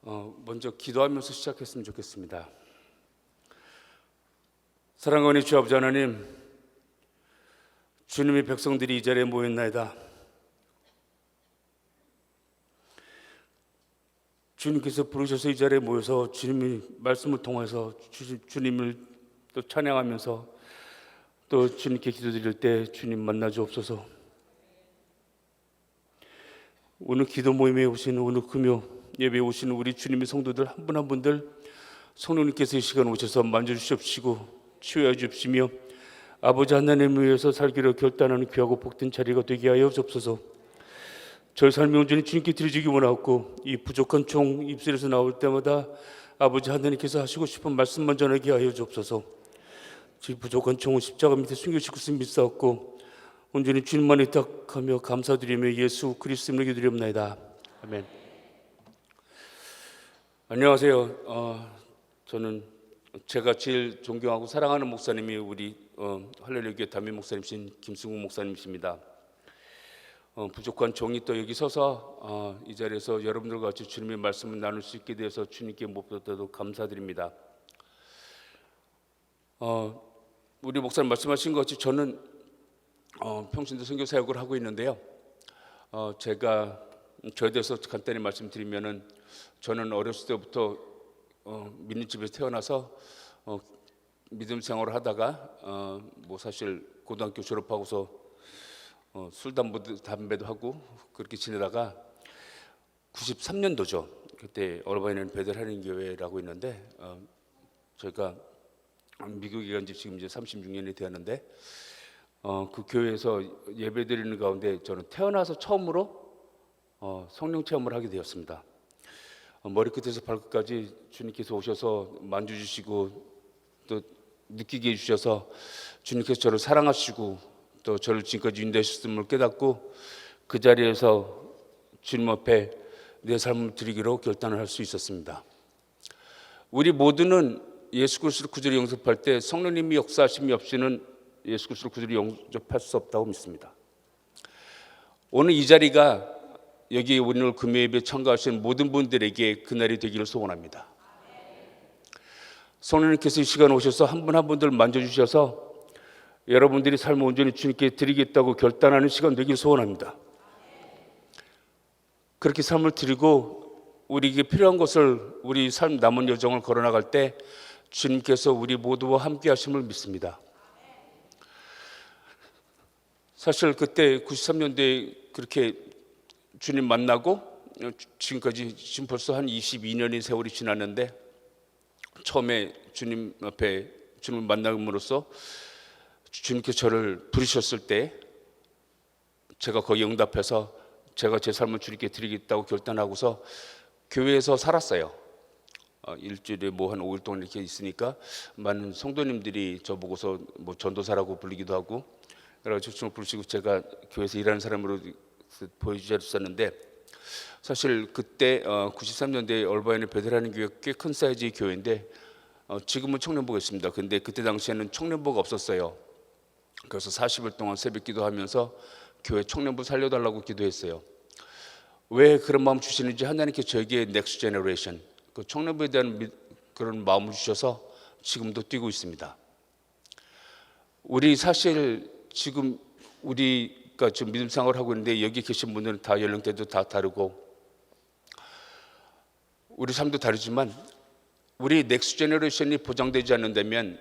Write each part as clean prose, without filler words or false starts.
먼저 기도하면서 시작했으면 좋겠습니다. 사랑하는 주 아버지 하나님, 주님의 백성들이 이 자리에 모였나이다. 주님께서 부르셔서 이 자리에 모여서 주님의 말씀을 통해서 주님을 또 찬양하면서 또 주님께 기도드릴 때 주님 만나 주옵소서. 오늘 기도 모임에 오시는 오늘 금요 예배에 오시는 우리 주님의 성도들 한 분 한 분들 성령님께서 이 시간 오셔서 만져주시옵시고 치유해 주시며 아버지 하나님을 위해서 살기로 결단하는 귀하고 복된 자리가 되게 하여 주옵소서. 저희 삶의 온전히 주님께 드려지기 원하고 이 부족한 총 입술에서 나올 때마다 아버지 하나님께서 하시고 싶은 말씀만 전하게 하여 주옵소서. 이 부족한 총은 십자가 밑에 숨겨지고 있음을 믿사옵고 온전히 주님만 의탁하며 감사드리며 예수 그리스도를 기도드리옵나이다. 아멘. 안녕하세요. 저는 제가 제일 존경하고 사랑하는 목사님이 우리 할렐루야 교회 담임 목사님이신 김승우 목사님이십니다. 부족한 종이 또 여기 서서 이 자리에서 여러분들과 같이 주님의 말씀을 나눌 수 있게 되어서 주님께 무엇보다도 감사드립니다. 우리 목사님 말씀하신 것 같이 저는 평신도 선교 사역을 하고 있는데요. 제가 저에 대해서 간단히 말씀드리면은 저는 어렸을 때부터 믿는 집에서 태어나서 믿음 생활을 하다가 사실 고등학교 졸업하고서 술 담배도 하고 그렇게 지내다가 93년도죠. 그때 얼바인은 베들하는 교회라고 있는데 저희가 미국에 간 지 지금 이제 36년이 되었는데 그 교회에서 예배드리는 가운데 저는 태어나서 처음으로 성령 체험을 하게 되었습니다. 머리끝에서 발끝까지 주님께서 오셔서 만져주시고 또 느끼게 해주셔서 주님께서 저를 사랑하시고 또 저를 지금까지 인도하셨음을 깨닫고 그 자리에서 주님 앞에 내 삶을 드리기로 결단을 할 수 있었습니다. 우리 모두는 예수 그리스도를 구주로 영접할 때 성령님이 역사하심이 없이는 예수 그리스도를 구주로 영접할 수 없다고 믿습니다. 오늘 이 자리가 여기 오늘 금요 예배에 참가하신 모든 분들에게 그날이 되기를 소원합니다. 성령님께서 이 시간 오셔서 한 분 한 분들 만져주셔서 여러분들이 삶을 온전히 주님께 드리겠다고 결단하는 시간 되기를 소원합니다. 그렇게 삶을 드리고 우리에게 필요한 것을 우리 삶 남은 여정을 걸어나갈 때 주님께서 우리 모두와 함께 하심을 믿습니다. 사실 그때 93년도에 그렇게 주님 만나고 지금까지 지금 벌써 한 22년의 세월이 지났는데 처음에 주님 앞에 주님을 만남으로써 주님께서 저를 부르셨을 때 제가 거기 응답해서 제가 제 삶을 주님께 드리겠다고 결단하고서 교회에서 살았어요. 일주일에 한 5일 동안 이렇게 있으니까 많은 성도님들이 저보고서 전도사라고 불리기도 하고 그래가지고 저를 부르시고 제가 교회에서 일하는 사람으로 보여주셨었는데 사실 그때 93년도에 얼바인의 베들하는 교회 꽤 큰 사이즈의 교회인데 지금은 청년부가 있습니다. 근데 그때 당시에는 청년부가 없었어요. 그래서 40일 동안 새벽 기도하면서 교회 청년부 살려달라고 기도했어요. 왜 그런 마음 주시는지 하나님께서 저에게 넥스트 제너레이션 그 청년부에 대한 그런 마음을 주셔서 지금도 뛰고 있습니다. 우리 사실 지금 우리가 지금 믿음 생활을 하고 있는데 여기 계신 분들은 다 연령대도 다 다르고 우리 삶도 다르지만 우리 넥스트 제너레이션이 보장되지 않는다면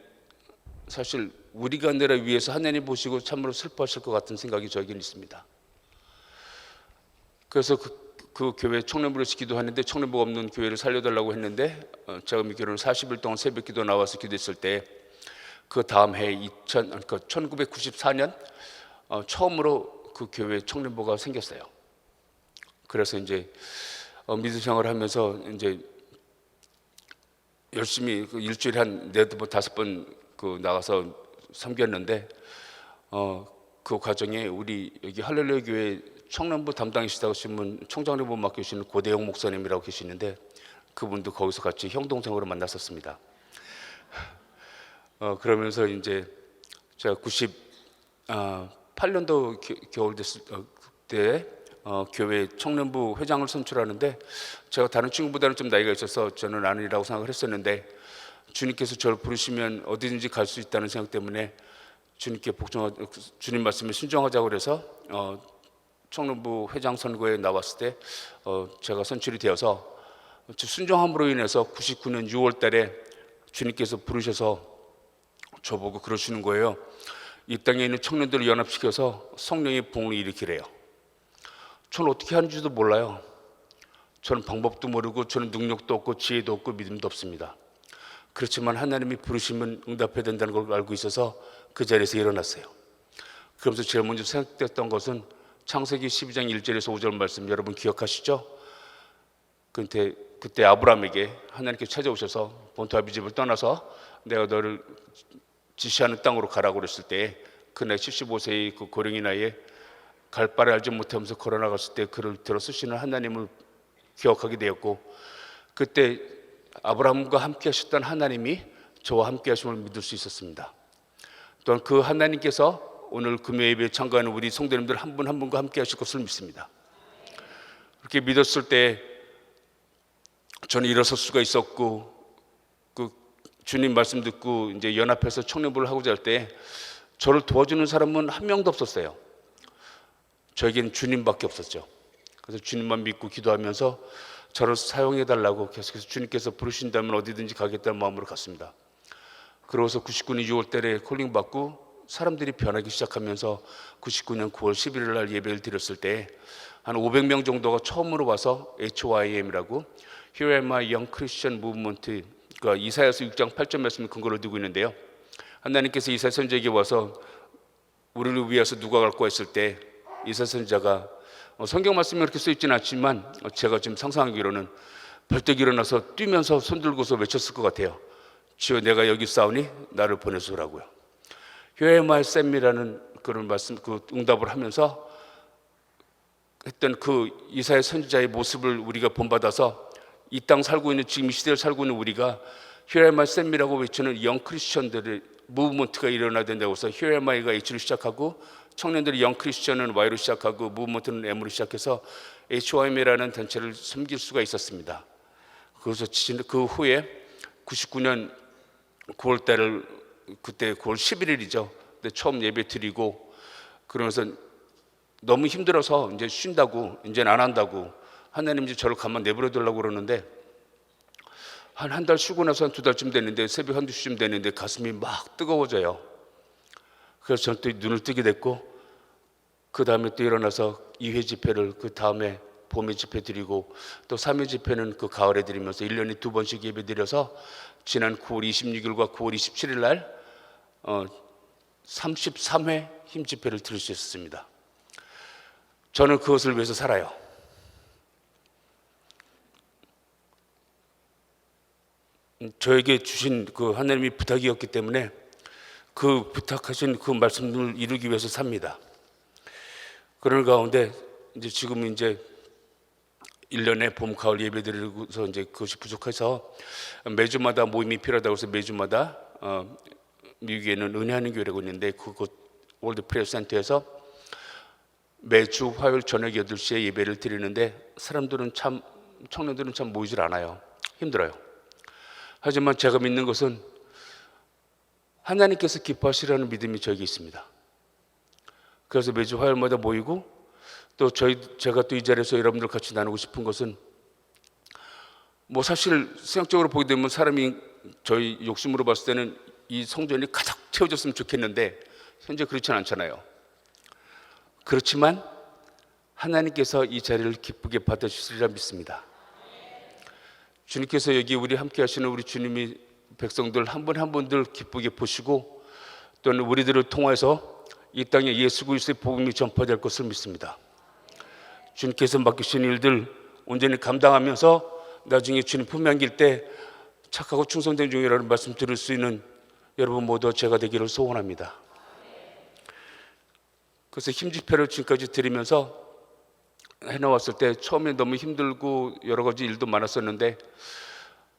사실 우리가 나라 위해서 하나님 보시고 참으로 슬퍼하실 것 같은 생각이 저에게는 있습니다. 그래서 그 교회 청년부에서 기도하는데 청년부가 없는 교회를 살려달라고 했는데 제가 믿기로는 40일 동안 새벽 기도 나와서 기도했을 때 그 다음 해 1994년 처음으로 그 교회 청년부가 생겼어요. 그래서 이제 믿음 생활을 하면서 이제 열심히 일주일에 한 4번 5번 나가서 섬겼는데 그 과정에 우리 여기 할렐루야 교회 청년부 담당이시다고 하신 분 총장님을 맡기시는 고대영 목사님이라고 계시는데 그분도 거기서 같이 형동생으로 만났었습니다. 그러면서 이제 제가 98년도 겨울 됐을 때 교회 청년부 회장을 선출하는데 제가 다른 친구보다는 좀 나이가 있어서 저는 아니라고 생각을 했었는데 주님께서 저를 부르시면 어디든지 갈 수 있다는 생각 때문에 주님 말씀에 순종하자고 그래서 청년부 회장 선거에 나왔을 때 제가 선출이 되어서 순종함으로 인해서 99년 6월 달에 주님께서 부르셔서 저보고 그러시는 거예요. 이 땅에 있는 청년들을 연합시켜서 성령의 부흥을 일으키래요. 저는 어떻게 하는지도 몰라요. 저는 방법도 모르고 저는 능력도 없고 지혜도 없고 믿음도 없습니다. 그렇지만 하나님이 부르시면 응답해야 된다는 걸 알고 있어서 그 자리에서 일어났어요. 그러면서 제일 먼저 생각됐던 것은 창세기 12장 1절에서 5절 말씀 여러분 기억하시죠? 그때 아브라함에게 하나님께 찾아오셔서 본토 아비 집을 떠나서 내가 너를 지시하는 땅으로 가라고 그랬을 때 그날 75세의 그 고령의 나이에 갈 바를 알지 못하면서 걸어나갔을 때 그를 들어 쓰시는 하나님을 기억하게 되었고 그때 아브라함과 함께 하셨던 하나님이 저와 함께 하심을 믿을 수 있었습니다. 또한 그 하나님께서 오늘 금요 예배에 참가하는 우리 성도님들 한 분 한 분과 함께 하실 것을 믿습니다. 그렇게 믿었을 때 저는 일어설 수가 있었고 그 주님 말씀 듣고 이제 연합해서 청년부를 하고자 할 때 저를 도와주는 사람은 한 명도 없었어요. 저에겐 주님밖에 없었죠. 그래서 주님만 믿고 기도하면서 저를 사용해 달라고 계속해서 주님께서 부르신다면 어디든지 가겠다는 마음으로 갔습니다. 그러고서 99년 6월 달에 콜링 받고 사람들이 변하기 시작하면서 99년 9월 11일 날 예배를 드렸을 때 한 500명 정도가 처음으로 와서 HYM이라고 Here am I Young Christian Movement, 그러니까 이사야서 6장 8절 말씀을 근거로 두고 있는데요. 하나님께서 이사야 선지자에게 와서 우리를 위해서 누가 갈 거야 했을 때 이사야 선지자가 성경 말씀이 그렇게 써 있지는 않지만 제가 지금 상상하기로는 벌떡 일어나서 뛰면서 손 들고서 외쳤을 것 같아요. 주여 내가 여기 싸우니 나를 보내소라고요. Here am I 쌤이라는 그런 말씀, 그 응답을 하면서 했던 그 이사야 선지자의 모습을 우리가 본받아서 이 땅 살고 있는 지금 이 시대를 살고 있는 우리가 Here am I 쌤이라고 외치는 영 크리스천들의 무브먼트가 일어나야 된다고 해서 Here am I가 H로 시작하고 청년들이 영 크리스천은 Y로 시작하고 무브먼트는 M으로 시작해서 HYM이라는 단체를 섬길 수가 있었습니다. 그래서 그 후에 99년 9월 달을 그때 9월 11일이죠. 그때 처음 예배 드리고 그러면서 너무 힘들어서 이제 쉰다고 이제는 안 한다고 하나님 이제 저를 가만 내버려 두려고 그러는데 한 달 쉬고 나서 한 2달쯤 됐는데 새벽 1-2시쯤 됐는데 가슴이 막 뜨거워져요. 그래서 저는 또 눈을 뜨게 됐고 그 다음에 또 일어나서 2회 집회를 그 다음에 봄에 집회 드리고 또 3회 집회는 그 가을에 드리면서 1년에 2번씩 예배 드려서 지난 9월 26일과 9월 27일 날 33회 힘 집회를 드릴 수 있었습니다. 저는 그것을 위해서 살아요. 저에게 주신 그 하나님의 부탁이었기 때문에 그 부탁하신 그 말씀을 이루기 위해서 삽니다. 그런 가운데 이제 지금 이제 1년에 봄, 가을 예배 드리고서 이제 그것이 부족해서 매주마다 모임이 필요하다고 해서 매주마다 미국에는 은혜하는 교회라고 있는데 그곳 월드 프레어 센터에서 매주 화요일 저녁 8시에 예배를 드리는데 청년들은 참 모이질 않아요. 힘들어요. 하지만 제가 믿는 것은 하나님께서 기뻐하시라는 믿음이 저에게 있습니다. 그래서 매주 화요일마다 모이고 또 제가 또 이 자리에서 여러분들 같이 나누고 싶은 것은 뭐 사실 성격적으로 보게 되면 사람이 저희 욕심으로 봤을 때는 이 성전이 가득 채워졌으면 좋겠는데 현재 그렇지는 않잖아요. 그렇지만 하나님께서 이 자리를 기쁘게 받아주시리라 믿습니다. 주님께서 여기 우리 함께 하시는 우리 주님이 백성들 한 분 한 분들 기쁘게 보시고 또는 우리들을 통해서 이 땅에 예수 그리스도의 복음이 전파될 것을 믿습니다. 주님께서 맡기신 일들 온전히 감당하면서 나중에 주님 품에 안길 때 착하고 충성된 종이라는 말씀 들을 수 있는 여러분 모두 제가 되기를 소원합니다. 그래서 힘 집회를 지금까지 드리면서 해나왔을 때 처음에 너무 힘들고 여러 가지 일도 많았었는데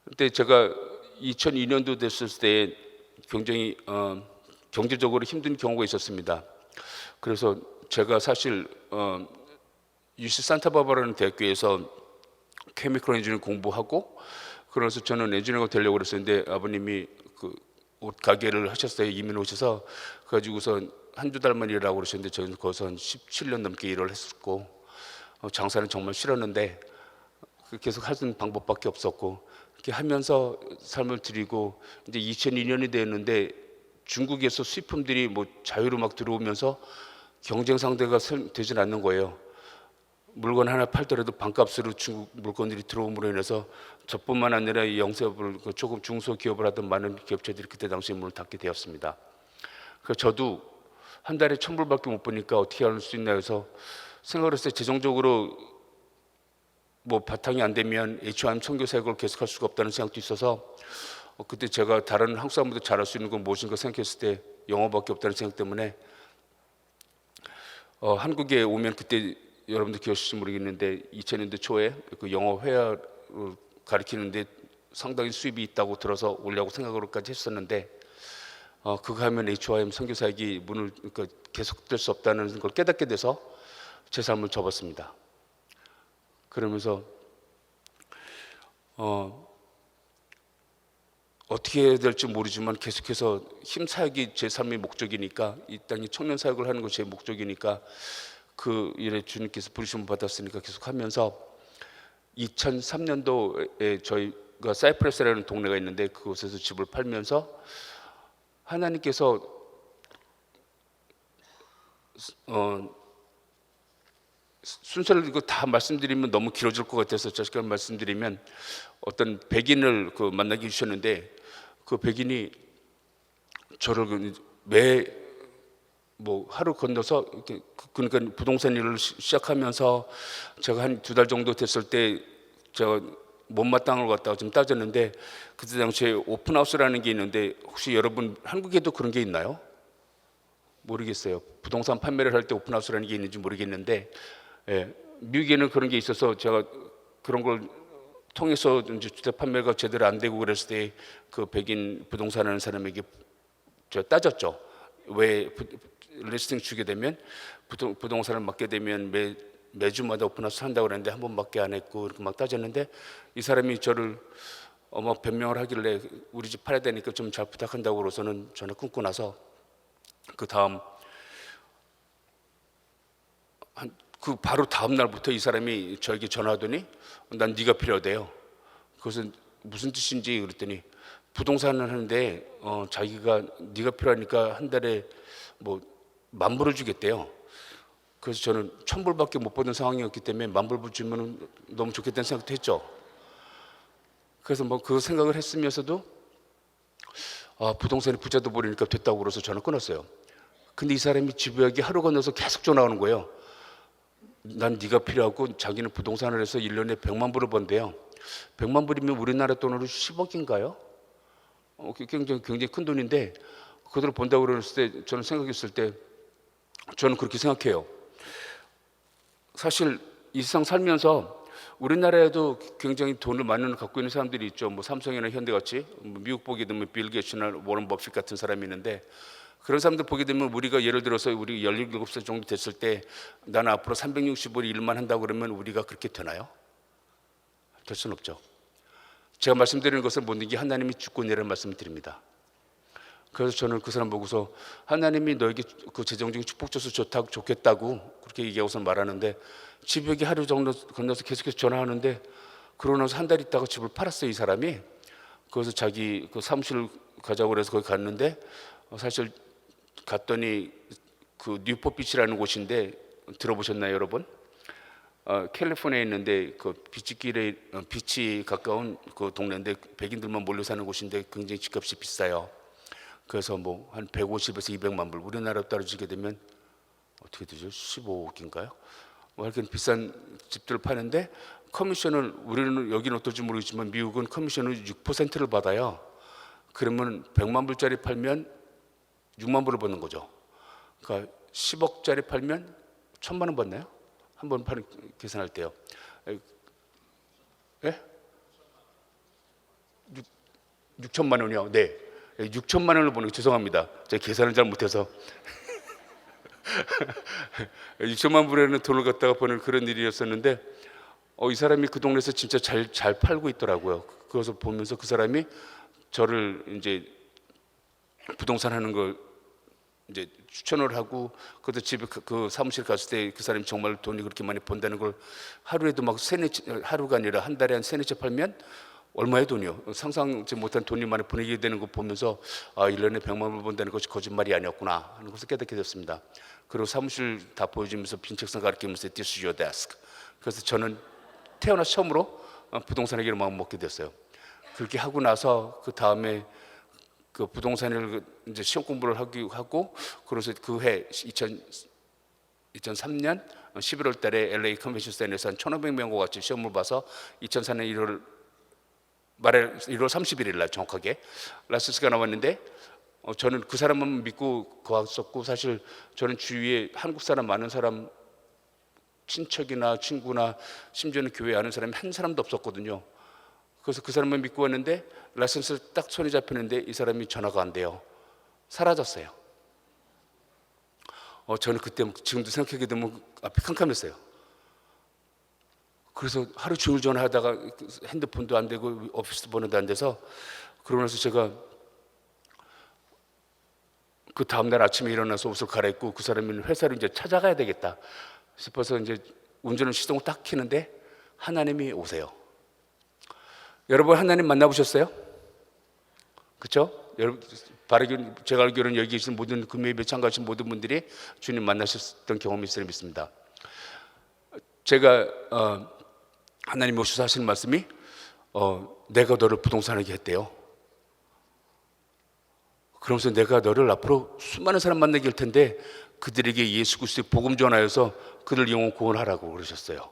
그때 제가 2002년도 됐을 때 굉장히 경제적으로 힘든 경우가 있었습니다. 그래서 제가 사실 UC 산타바바라는 대학교에서 케미컬 엔지니어링 공부하고, 그래서 저는 엔지니어가 되려고 그랬었는데 아버님이 그 옷 가게를 하셨어요. 이민 오셔서. 그래가지고서 한두 달만 일하라고 그러셨는데 저는 거기서 한 17년 넘게 일을 했었고, 장사는 정말 싫었는데 계속 하던 방법밖에 없었고, 이렇게 하면서 삶을 드리고, 이제 2002년이 됐는데 중국에서 수입품들이 뭐 자유로 막 들어오면서 경쟁 상대가 되진 않는 거예요. 물건 하나 팔더라도 반값으로 중국 물건들이 들어옴으로 인해서 저뿐만 아니라 이 영세업을 조금 중소기업을 하던 많은 기업체들이 그때 당시에 문을 닫게 되었습니다. 그래서 저도 한 달에 1,000불밖에 못 버니까 어떻게 할 수 있나 해서 생각을 했어요. 재정적으로 뭐 바탕이 안 되면 HRM 선교사역을 계속할 수가 없다는 생각도 있어서, 그때 제가 다른 한국 사람보다 잘할 수 있는 건 무엇인가 생각했을 때 영어밖에 없다는 생각 때문에 한국에 오면, 그때 여러분들 기억하실지 모르겠는데 2000년대 초에 그 영어 회화를 가르치는데 상당히 수입이 있다고 들어서 오려고 생각으로까지 했었는데, 그거 하면 HRM 선교사역이 문을 계속될 수 없다는 걸 깨닫게 돼서 제 삶을 접었습니다. 그러면서 어떻게 해야 될지 모르지만 계속해서 힘사역이 제 삶의 목적이니까, 이 땅에 청년 사역을 하는 것이 제 목적이니까 그 일에 주님께서 부르심을 받았으니까 계속하면서 2003년도에 저희가 사이프러스라는 동네가 있는데 그곳에서 집을 팔면서 하나님께서 순서를 이거 다 말씀드리면 너무 길어질 것 같아서 저시간 말씀드리면, 어떤 백인을 만나게 주셨는데 그 백인이 저를 하루 건너서 이렇게, 그러니까 부동산 일을 시작하면서 제가 한 2달 정도 됐을 때 제가 못마땅한 걸 갖다가 좀 따졌는데, 그때 당시에 오픈하우스라는 게 있는데 혹시 여러분 한국에도 그런 게 있나요? 모르겠어요. 부동산 판매를 할 때 오픈하우스라는 게 있는지 모르겠는데, 미국에는 그런 게 있어서 제가 그런 걸 통해서 이제 주택 판매가 제대로 안 되고 그랬을 때 그 백인 부동산 하는 사람에게 제가 따졌죠. 왜 리스팅 주게 되면 부동산을 맡게 되면 매주마다 오픈하우스 한다고 그랬는데 한 번밖에 안 했고, 이렇게 막 따졌는데 이 사람이 저를 변명을 하길래 우리 집 팔아야 되니까 좀 잘 부탁한다고 그러서는 전화 끊고 나서 그 다음 바로 다음 날부터 이 사람이 저에게 전화하더니 난 네가 필요하대요. 그것은 무슨 뜻인지 그랬더니 부동산을 하는데 자기가 네가 필요하니까 한 달에 뭐 10,000불을 주겠대요. 그래서 저는 1,000불밖에 못 버는 상황이었기 때문에 10,000불 주면 너무 좋겠다는 생각도 했죠. 그래서 그 생각을 했으면서도 부동산에 부자도 버리니까 됐다고 그래서 전화 끊었어요. 근데 이 사람이 집요하게 하루 건너서 계속 전화 오는 거예요. 난 네가 필요하고 자기는 부동산을 해서 1년에 1,000,000불을 번대요. 1,000,000불이면 우리나라 돈으로 10억인가요? 굉장히 큰 돈인데 그대로 본다고 그랬을 때 저는 생각했을 때 저는 그렇게 생각해요. 사실 이 세상 살면서 우리나라에도 굉장히 돈을 많이 갖고 있는 사람들이 있죠. 뭐 삼성이나 현대같이, 미국 보게 되면 빌 게이츠나 워런 버핏 같은 사람이 있는데, 그런 사람들 보게 되면 우리가 예를 들어서 우리 17살 정도 됐을 때 나는 앞으로 365일 일만 한다고 그러면 우리가 그렇게 되나요? 될 수는 없죠. 제가 말씀드리는 것은 모든 게 하나님이 주권이라는 말씀을 드립니다. 그래서 저는 그 사람 보고서 하나님이 너에게 그 재정적인 축복 줘서 좋겠다고 그렇게 얘기하고서 말하는데, 집에 하루 정도 건너서 계속해서 전화하는데, 그러고 나서 한 달 있다가 집을 팔았어요, 이 사람이. 그래서 자기 그 사무실 가자고 그래서 거기 갔는데, 사실 갔더니 그 뉴포비치라는 곳인데 들어보셨나요, 여러분? 캘리포니아에 있는데 그 비치길에 비치 가까운 그 동네인데 백인들만 몰려 사는 곳인데 굉장히 집값이 비싸요. 그래서 뭐 한 150에서 200만 불, 우리나라로 따라주게 되면 어떻게 되죠? 15억인가요? 뭐 이렇게 비싼 집들을 파는데 커미션을, 우리는 여기는 어떨지 모르겠지만 미국은 커미션을 6%를 받아요. 그러면 100만 불짜리 팔면 6만 불을 받는 거죠. 그러니까 10억짜리 팔면 1,000만 원 받나요? 한번 계산할 때요. 예? 6천만 원이요. 네. 6천만 원을 버는, 죄송합니다. 제가 계산을 잘 못해서 6천만 불에는 돈을 갖다가 버는 그런 일이었었는데 이 사람이 그 동네에서 진짜 잘 팔고 있더라고요. 그것을 보면서 그 사람이 저를 이제 부동산 하는 걸 이제 추천을 하고, 그것도 집에 그 사무실 갔을 때 그 사람이 정말 돈이 그렇게 많이 번다는 걸, 하루에도 막 하루가 아니라 한 달에 한 세네 채 팔면 얼마의 돈이요? 상상지 못한 돈이 많이 보내게 되는 거 보면서 1년에 100만 불 번다는 것이 거짓말이 아니었구나 하는 것을 깨닫게 됐습니다. 그리고 사무실 다 보여주면서 빈 책상 가리키면서 This is your desk. 그래서 저는 태어나서 처음으로 부동산 얘기를 마음 먹게 됐어요. 그렇게 하고 나서 그 다음에 그 부동산을 이제 시험 공부를 하고, 그래서 그 해 2003년 11월 달에 LA 컨벤션 센터에서 한 1,500명과 같이 시험을 봐서 2004년 1월 말에 1월 31일 날 정확하게 라이선스가 나왔는데, 저는 그 사람만 믿고 갔었고, 사실 저는 주위에 한국 사람 많은 사람, 친척이나 친구나 심지어는 교회 아는 사람이 한 사람도 없었거든요. 그래서 그 사람만 믿고 왔는데 라이선스 딱 손에 잡히는데 이 사람이 전화가 안 돼요. 사라졌어요. 저는 그때 지금도 생각하게 되면 앞이 캄캄했어요. 그래서 하루 종일 전화하다가 핸드폰도 안 되고 오피스 번호도 안 돼서, 그러고 나서 제가 그 다음날 아침에 일어나서 옷을 갈아입고 그 사람이 회사를 이제 찾아가야 되겠다 싶어서 이제 운전을 시동을 딱 켜는데 하나님이 오세요. 여러분 하나님 만나보셨어요? 그렇죠? 여러분 제가 알기로는 여기 계신 모든 금요일에 참가하신 모든 분들이 주님 만나셨던 경험이 있으려 믿습니다. 제가 하나님 오셔서 하시는 말씀이 내가 너를 부동산하게 했대요. 그러면서 내가 너를 앞으로 수많은 사람 만나게 할 텐데 그들에게 예수 그리스도의 복음 전하여서 그들 영혼 구원하라고 그러셨어요.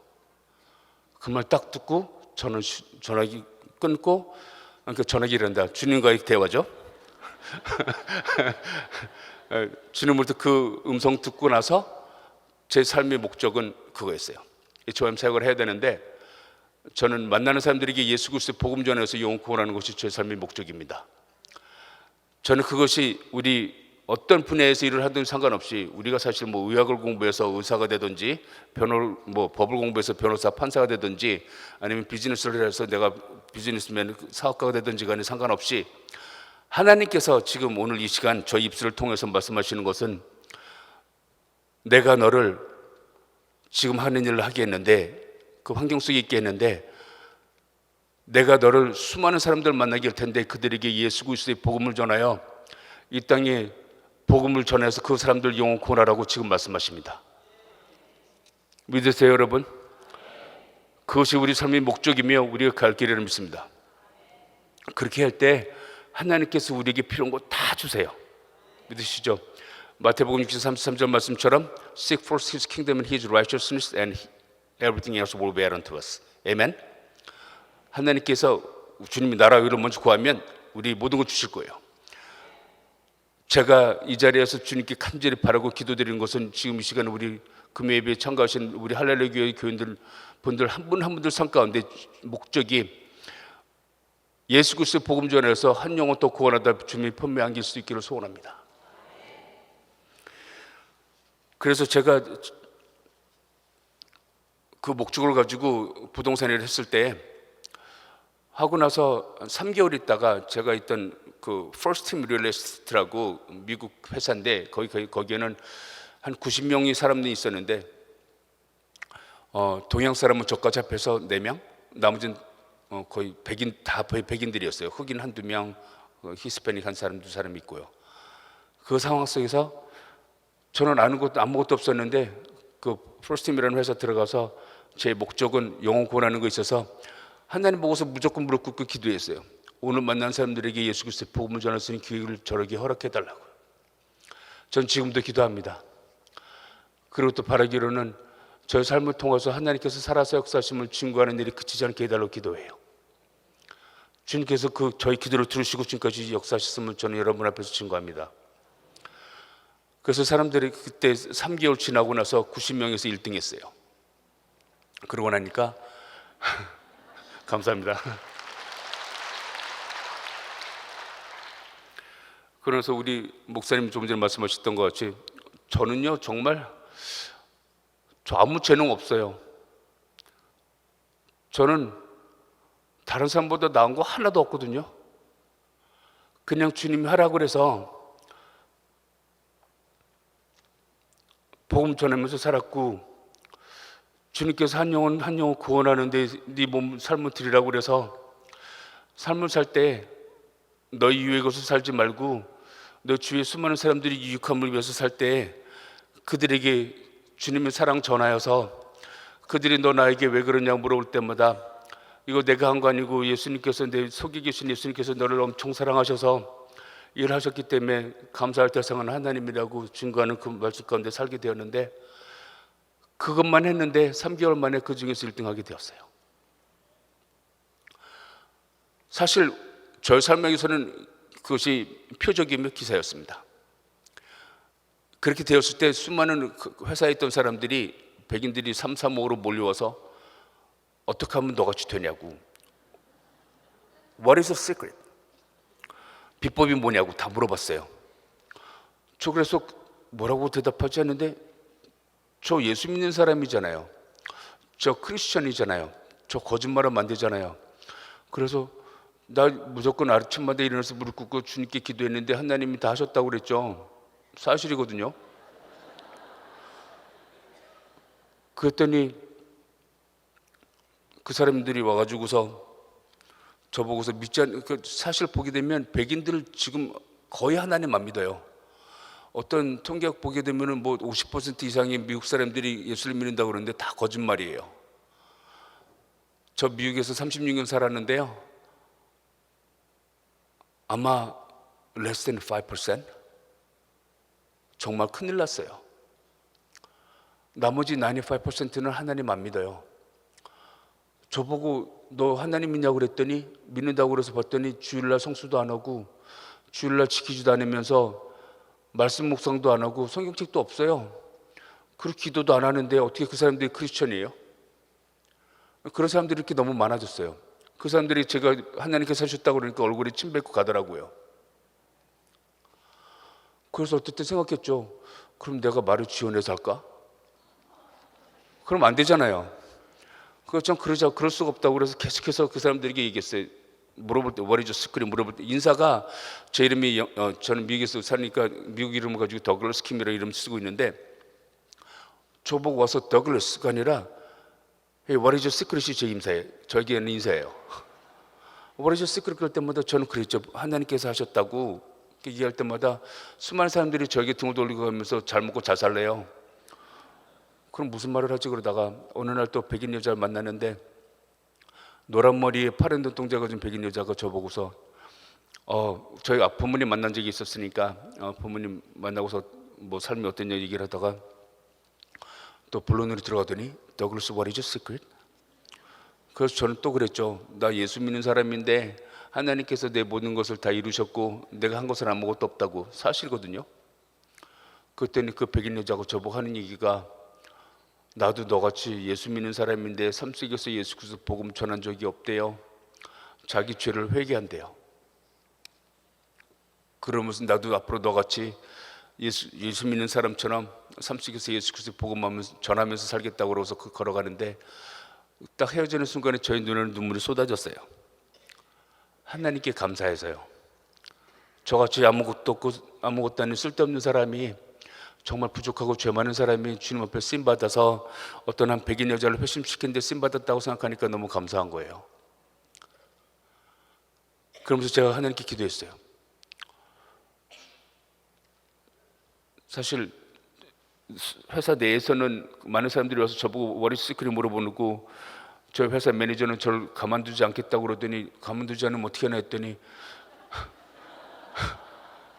그 말 딱 듣고 저는 전화기 끊고, 그러니까 전화기란다, 주님과의 대화죠. 주님으로부터 그 음성 듣고 나서 제 삶의 목적은 그거였어요. 조암 사역을 해야 되는데 저는 만나는 사람들에게 예수 그리스도의 복음 전해서 영혼 구원하는 것이 제 삶의 목적입니다. 저는 그것이 우리 어떤 분야에서 일을 하든 상관없이, 우리가 사실 의학을 공부해서 의사가 되든지 법을 공부해서 변호사 판사가 되든지 아니면 비즈니스를 해서 내가 비즈니스맨 사업가가 되든지 간에 상관없이 하나님께서 지금 오늘 이 시간 저희 입술을 통해서 말씀하시는 것은 내가 너를 지금 하는 일을 하게 했는데, 그 환경 속에 있게 했는데 내가 너를 수많은 사람들 만나게 할 텐데 그들에게 예수 그리스도의 복음을 전하여 이 땅에 복음을 전해서 그 사람들 영혼 구원하라고 지금 말씀하십니다. 믿으세요 여러분? 그것이 우리 삶의 목적이며 우리가 갈 길이라 믿습니다. 그렇게 할 때 하나님께서 우리에게 필요한 거 다 주세요. 믿으시죠? 마태복음 6장 33절 말씀처럼 Seek first His kingdom and His righteousness and everything else will be added unto us. 아멘. 하나님께서 주님이 나라 의를 먼저 구하면 우리 모든 걸 주실 거예요. 제가 이 자리에서 주님께 간절히 바라고 기도드리는 것은 지금 이 시간 우리 금요예배에 참가하신 우리 할렐루야 교회 교인들 분들 한 분 한 분들 삶 가운데 목적이 예수 그리스도의 복음 전해서 한 영혼 또 구원하다 주님이 편매 안길 수 있기를 소원합니다. 그래서 제가 그 목적을 가지고 부동산 일을 했을 때 하고 나서 3개월 있다가 제가 있던 그 First Team Real Estate라고 미국 회사인데 거기에는 한 90명의 사람들이 있었는데 동양 사람은 저까지 합해서 4명, 나머지는 거의 백인들이었어요. 흑인 한두 명, 히스패닉 한 사람, 두 사람 있고요. 그 상황 속에서 저는 아무것도 없었는데 그 First Team이라는 회사 들어가서 제 목적은 영혼 구원하는 거 있어서 하나님 보고서 무조건 무릎 꿇고 기도했어요. 오늘 만난 사람들에게 예수 그리스도의 복음을 전할 수 있는 기회를 저에게 허락해 달라고요. 전 지금도 기도합니다. 그리고 또 바라기로는 저의 삶을 통해서 하나님께서 살아서 역사하심을 증거하는 일이 그치지 않게 해달라고 기도해요. 주님께서 저희 기도를 들으시고 지금까지 역사하셨음을 저는 여러분 앞에서 증거합니다. 그래서 사람들이 그때 3개월 지나고 나서 90명에서 1등 했어요. 그러고 나니까 감사합니다. 그래서 우리 목사님 좀 전에 말씀하셨던 것 같이 저는요 정말 저 아무 재능 없어요. 저는 다른 사람보다 나은 거 하나도 없거든요. 그냥 주님이 하라고 그래서 복음 전하면서 살았고, 주님께서 한 영혼 한 영혼 구원하는데 네 몸 삶을 드리라고 그래서 삶을 살 때 너희 유익의 것을 살지 말고 너 주위에 수많은 사람들이 유익함을 위해서 살 때 그들에게 주님의 사랑 전하여서 그들이 너 나에게 왜 그러냐고 물어볼 때마다 이거 내가 한 거 아니고 예수님께서, 내 속에 계신 예수님께서 너를 엄청 사랑하셔서 일하셨기 때문에 감사할 대상은 하나님이라고 증거하는 그 말씀 가운데 살게 되었는데, 그것만 했는데 3개월 만에 그 중에서 1등하게 되었어요. 사실 저의 삶에서는 그것이 표적이며 기사였습니다. 그렇게 되었을 때 수많은 회사에 있던 사람들이, 백인들이 335로 몰려와서 어떻게 하면 너같이 되냐고, What is the secret? 비법이 뭐냐고 다 물어봤어요. 저 그래서 뭐라고 대답하지 않는데, 저 예수 믿는 사람이잖아요. 저 크리스천이잖아요. 저 거짓말하면 안 되잖아요. 그래서 나 무조건 아침마다 일어나서 무릎 꿇고 주님께 기도했는데 하나님이 다 하셨다고 그랬죠. 사실이거든요. 그랬더니 그 사람들이 와가지고서 저보고서 믿지 않는, 사실 보게 되면 백인들 지금 거의 하나님 안 믿어요. 어떤 통계학 보게 되면은 뭐 50% 이상의 미국 사람들이 예수를 믿는다고 그러는데 다 거짓말이에요. 저 미국에서 36년 살았는데요, 아마 less than 5%? 정말 큰일 났어요. 나머지 95%는 하나님 안 믿어요. 저보고 너 하나님 믿냐고 그랬더니 믿는다고 그래서 봤더니 주일날 성수도 안 하고 주일날 지키지도 않으면서 말씀 묵상도 안 하고 성경책도 없어요. 그리고 기도도 안 하는데 어떻게 그 사람들이 크리스천이에요? 그런 사람들이 이렇게 너무 많아졌어요. 그 사람들이 제가 하나님께서 하셨다고 그러니까 얼굴에 침 뱉고 가더라고요. 그래서 어떨 때 생각했죠. 그럼 내가 말을 지어내서 할까? 그럼 안 되잖아요. 그렇죠. 그럴 수가 없다고 그래서 계속해서 그 사람들에게 얘기했어요. 물어볼 때 What is your secret? 물어볼 때 인사가, 제 이름이 저는 미국에서 사니까 미국 이름을 가지고 더글러스 킴이라는 이름 쓰고 있는데, 저보고 와서 더글러스가 아니라 Hey, what is your secret이 제 인사예요. 저에게는 인사예요. What is your secret? 그럴 때마다 저는 그랬죠. 하나님께서 하셨다고 얘기할 때마다 수많은 사람들이 저에게 등을 돌리고 가면서 잘 먹고 잘 살래요. 그럼 무슨 말을 하지? 그러다가 어느 날 또 백인 여자를 만났는데, 노란 머리에 파란 눈동자 가진 백인 여자가 저보고서 저희 부모님 만난 적이 있었으니까 부모님 만나고서 뭐 삶이 어땠냐 얘기를 하다가 또 본론으로 들어가더니 더글러스 what is your secret? 그래서 저는 또 그랬죠. 나 예수 믿는 사람인데 하나님께서 내 모든 것을 다 이루셨고 내가 한 것은 아무것도 없다고. 사실이거든요. 그랬더니 그 백인 여자가 저보고 하는 얘기가, 나도 너같이 예수 믿는 사람인데 삶속에서 예수 그리스도 복음 전한 적이 없대요. 자기 죄를 회개한대요. 그러면서 나도 앞으로 너같이 예수 믿는 사람처럼 삶속에서 예수 그리스도 복음 전하면서 살겠다고 그러고서 걸어가는데, 딱 헤어지는 순간에 저희 눈에는 눈물이 쏟아졌어요. 하나님께 감사해서요. 저같이 아무것도 없고 아무것도 아닌 쓸데없는 사람이, 정말 부족하고 죄 많은 사람이 주님 앞에 쓰임받아서 어떤 한 백인 여자를 회심시키는데 쓰임받았다고 생각하니까 너무 감사한 거예요. 그러면서 제가 하나님께 기도했어요. 사실 회사 내에서는 많은 사람들이 와서 저보고 What is secret 물어보고, 저희 회사 매니저는 저를 가만두지 않겠다고 그러더니 가만두지 않으면 어떻게 하나 했더니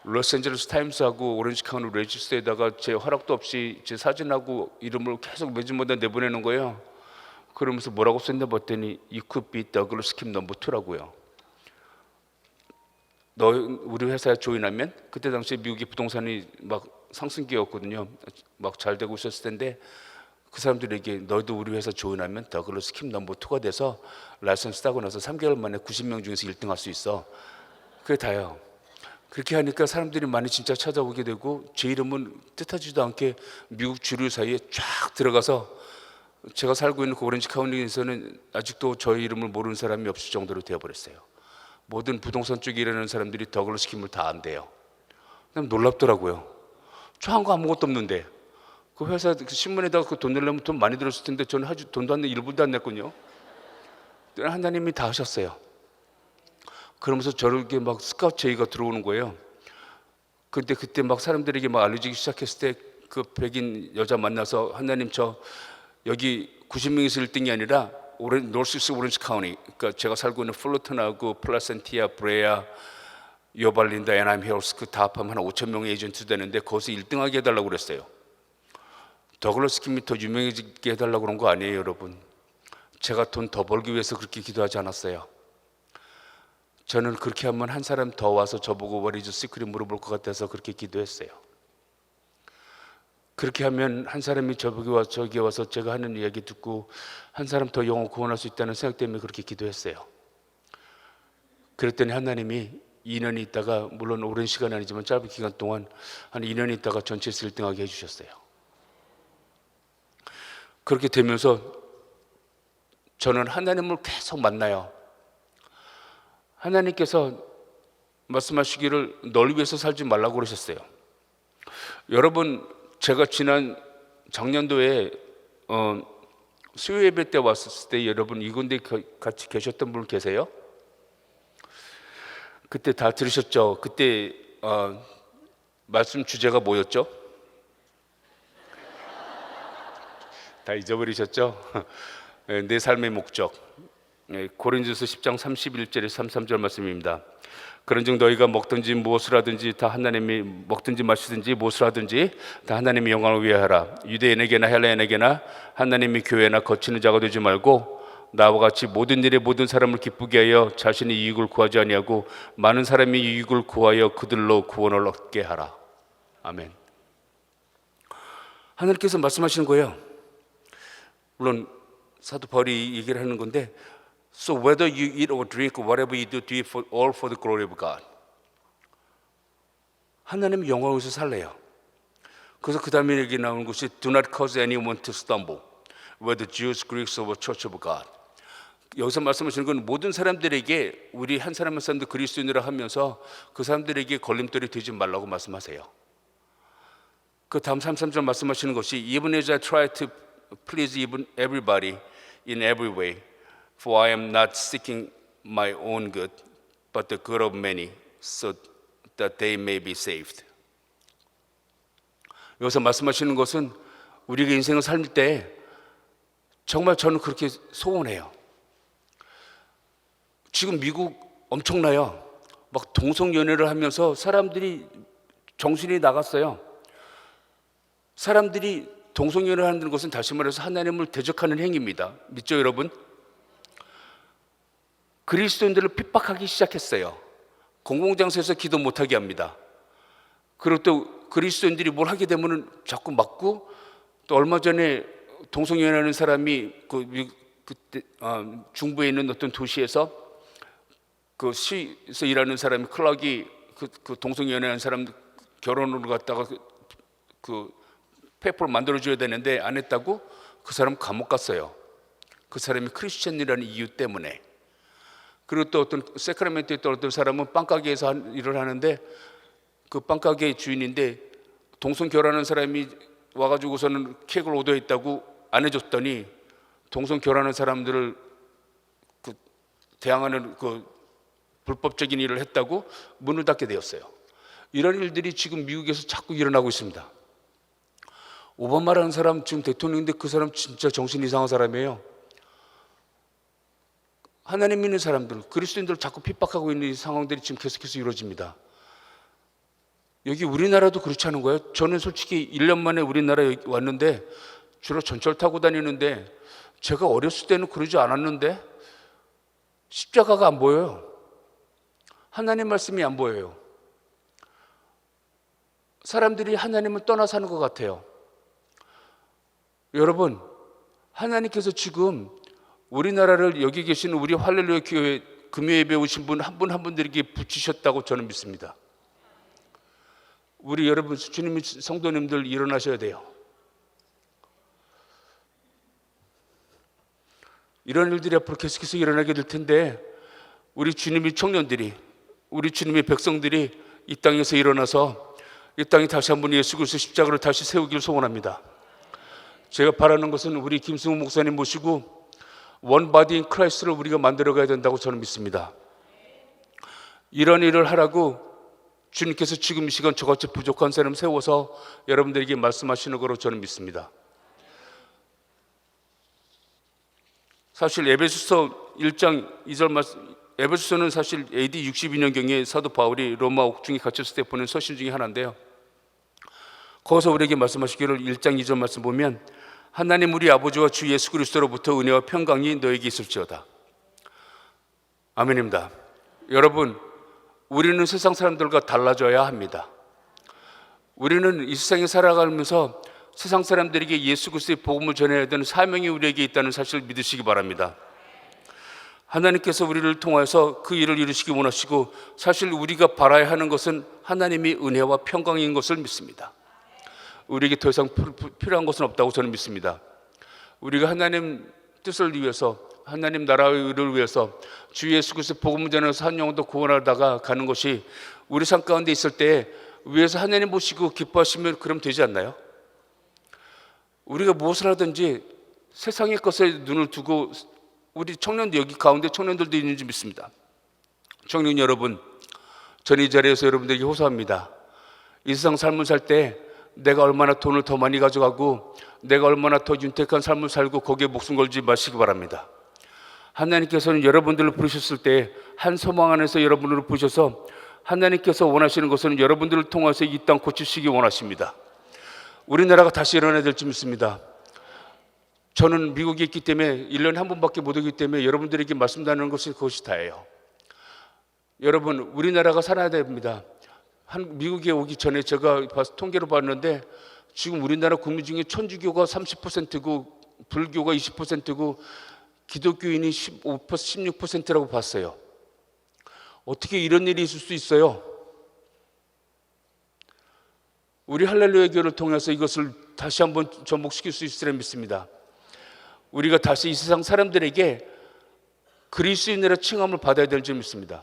로스앤젤레스 타임스하고 오렌지 카운티 레지스터에다가 제 허락도 없이 제 사진하고 이름을 계속 매주마다 내보내는 거예요. 그러면서 뭐라고 썼나 봤더니 You could be Douglas Kim No. 2라고요. 너 우리 회사에 조인하면, 그때 당시에 미국의 부동산이 막 상승기였거든요. 막 잘 되고 있었을 텐데 그 사람들에게 너도 우리 회사 조인하면 더글러스 킴 넘버 2가 돼서 라이선스 따고 나서 3개월 만에 90명 중에서 1등 할 수 있어. 그게 다예요. 그렇게 하니까 사람들이 많이 진짜 찾아오게 되고 제 이름은 뜻하지도 않게 미국 주류 사이에 쫙 들어가서 제가 살고 있는 그 오렌지 카운티에서는 아직도 저희 이름을 모르는 사람이 없을 정도로 되어버렸어요. 모든 부동산 쪽에 일하는 사람들이 더글라스 킴을 다 안대요. 놀랍더라고요. 저 한 거 아무것도 없는데 그 회사 신문에다가 그 돈 내려면 돈 많이 들었을 텐데 저는 아주 돈도 안 내, 1불도 안 냈거든요. 하나님이 다 하셨어요. 그러면서 저렇게 막 스카우트 제의가 들어오는 거예요. 근데 그때 막 사람들에게 막 알려지기 시작했을 때 그 백인 여자 만나서 하나님 저 여기 90명에서 1등이 아니라 노스이스트 오렌지 카운티, 그러니까 제가 살고 있는 플루턴하고 플라센티아, 브레아, 요발린다, 애나임 힐스 그 다 합하면 한 5천 명의 에이전트 되는데 거기서 1등하게 해달라고 그랬어요. 더글라스 킴이 더 유명해지게 해달라고 그런 거 아니에요, 여러분. 제가 돈 더 벌기 위해서 그렇게 기도하지 않았어요. 저는 그렇게 하면 한 사람 더 와서 저보고 What is your secret 물어볼 것 같아서 그렇게 기도했어요. 그렇게 하면 한 사람이 저기 와서 제가 하는 이야기 듣고 한 사람 더 영혼 구원할 수 있다는 생각 때문에 그렇게 기도했어요. 그랬더니 하나님이 2년 있다가, 물론 오랜 시간 아니지만 짧은 기간 동안 한 2년 있다가 전체에서 1등하게 해주셨어요. 그렇게 되면서 저는 하나님을 계속 만나요. 하나님께서 말씀하시기를 널 위해서 살지 말라고 그러셨어요. 여러분, 제가 지난 작년도에 수요 예배 때 왔을 때 여러분 이 군데 같이 계셨던 분 계세요? 그때 다 들으셨죠? 그때 말씀 주제가 뭐였죠? 다 잊어버리셨죠? 내 삶의 목적. 고린도서 10장 31절에 33절 말씀입니다. 그런즉 너희가 먹든지 무엇을 하든지 다 하나님이, 먹든지 마시든지 무엇을 하든지 다 하나님의 영광을 위하여 하라. 유대인에게나 헬라인에게나 하나님의 교회나 거치는 자가 되지 말고 나와 같이 모든 일에 모든 사람을 기쁘게 하여 자신의 이익을 구하지 아니하고 많은 사람이 이익을 구하여 그들로 구원을 얻게 하라. 아멘. 하나님께서 말씀하시는 거예요. 물론 사도 바울이 얘기를 하는 건데, So whether you eat or drink, whatever you do, do it all for the glory of God. 하나님의 영광을 위해서 살래요. 그래서 그 다음에 얘기 나오는 것이 Do not cause anyone to stumble, whether Jews, Greeks, or Church of God. 여기서 말씀하시는 건 모든 사람들에게, 우리 한 사람 한 사람도 그리스도인이라 하면서 그 사람들에게 걸림돌이 되지 말라고 말씀하세요. 그 다음 33절 말씀하시는 것이 Even as I try to please even everybody in every way, for I am not seeking my own good, but the good of many, so that they may be saved. 여기서 말씀하시는 것은 우리가 인생을 살 때 정말 저는 그렇게 소원해요. 지금 미국 엄청나요. 막 동성연애를 하면서 사람들이 정신이 나갔어요. 사람들이 동성연애를 하는 것은 다시 말해서 하나님을 대적하는 행위입니다. 믿죠, 여러분? 그리스도인들을 핍박하기 시작했어요. 공공장소에서 기도 못하게 합니다. 그리고 또 그리스도인들이 뭘 하게 되면 자꾸 맞고, 또 얼마 전에 동성연애하는 사람이 그때 중부에 있는 어떤 도시에서 그 시에서 일하는 사람이 클락이 그 동성연애하는 사람 결혼을 갖다가 그 페이퍼를 만들어줘야 되는데 안 했다고 그 사람 감옥 갔어요. 그 사람이 크리스천이라는 이유 때문에. 그리고 또 어떤 세크라멘토에 또 어떤 사람은 빵가게에서 일을 하는데 그 빵가게 주인인데 동성 결혼하는 사람이 와가지고서는 케이크를 오더했다고 안 해줬더니 동성 결혼하는 사람들을 그 대항하는 그 불법적인 일을 했다고 문을 닫게 되었어요. 이런 일들이 지금 미국에서 자꾸 일어나고 있습니다. 오바마라는 사람 지금 대통령인데 그 사람 진짜 정신 이상한 사람이에요. 하나님 믿는 사람들, 그리스도인들을 자꾸 핍박하고 있는 상황들이 지금 계속해서 이루어집니다. 여기 우리나라도 그렇지 않은 거예요? 저는 솔직히 1년 만에 우리나라에 왔는데 주로 전철 타고 다니는데 제가 어렸을 때는 그러지 않았는데 십자가가 안 보여요. 하나님 말씀이 안 보여요. 사람들이 하나님을 떠나 사는 것 같아요. 여러분, 하나님께서 지금 우리나라를 여기 계신 우리 할렐루야 교회 금요 예배 오신 분 한 분 한 분들에게 붙이셨다고 저는 믿습니다. 우리 여러분 주님의 성도님들 일어나셔야 돼요. 이런 일들이 앞으로 계속해서 일어나게 될 텐데 우리 주님의 청년들이, 우리 주님의 백성들이 이 땅에서 일어나서 이 땅에 다시 한번 예수 그리스도 십자가를 다시 세우기를 소원합니다. 제가 바라는 것은 우리 김승우 목사님 모시고 원 바디 인 크라이스트를 우리가 만들어가야 된다고 저는 믿습니다. 이런 일을 하라고 주님께서 지금 이 시간 저같이 부족한 사람 세워서 여러분들에게 말씀하시는 거로 저는 믿습니다. 사실 에베소서 1장 2절 말씀, 에베소서는 사실 AD 62년경에 사도 바울이 로마 옥중에 갇혔을 때 보낸 서신 중에 하나인데요. 거기서 우리에게 말씀하시기를 1장 2절 말씀 보면 하나님 우리 아버지와 주 예수 그리스도로부터 은혜와 평강이 너에게 있을지어다. 아멘입니다. 여러분, 우리는 세상 사람들과 달라져야 합니다. 우리는 이 세상에 살아가면서 세상 사람들에게 예수 그리스도의 복음을 전해야 되는 사명이 우리에게 있다는 사실을 믿으시기 바랍니다. 하나님께서 우리를 통해서 그 일을 이루시기 원하시고 사실 우리가 바라야 하는 것은 하나님의 은혜와 평강인 것을 믿습니다. 우리에게 더 이상 필요한 것은 없다고 저는 믿습니다. 우리가 하나님 뜻을 위해서, 하나님 나라의 의를 위해서 주 예수 그리스도 복음을 전해서 한 영혼도 구원하다가 가는 것이 우리 삶 가운데 있을 때 위에서 하나님 보시고 기뻐하시면 그럼 되지 않나요? 우리가 무엇을 하든지 세상의 것에 눈을 두고, 우리 청년들, 여기 가운데 청년들도 있는지 믿습니다. 청년 여러분, 저는 이 자리에서 여러분들에게 호소합니다. 이 세상 삶을 살 때 내가 얼마나 돈을 더 많이 가져가고 내가 얼마나 더 윤택한 삶을 살고 거기에 목숨 걸지 마시기 바랍니다. 하나님께서는 여러분들을 부르셨을 때 한 소망 안에서 여러분을 부르셔서 하나님께서 원하시는 것은 여러분들을 통해서 이 땅 고치시기 원하십니다. 우리나라가 다시 일어나야 될지 믿습니다. 저는 미국에 있기 때문에 1년에 한 번밖에 못 오기 때문에 여러분들에게 말씀드리는 것이 그것이 다예요. 여러분, 우리나라가 살아야 됩니다. 미국에 오기 전에 제가 통계로 봤는데 지금 우리나라 국민 중에 천주교가 30%고 불교가 20%고 기독교인이 16%라고 봤어요. 어떻게 이런 일이 있을 수 있어요? 우리 할렐루야 교회를 통해서 이것을 다시 한번 전복시킬 수 있으리라 믿습니다. 우리가 다시 이 세상 사람들에게 그리스도인이라 칭함을 받아야 될 줄 믿습니다.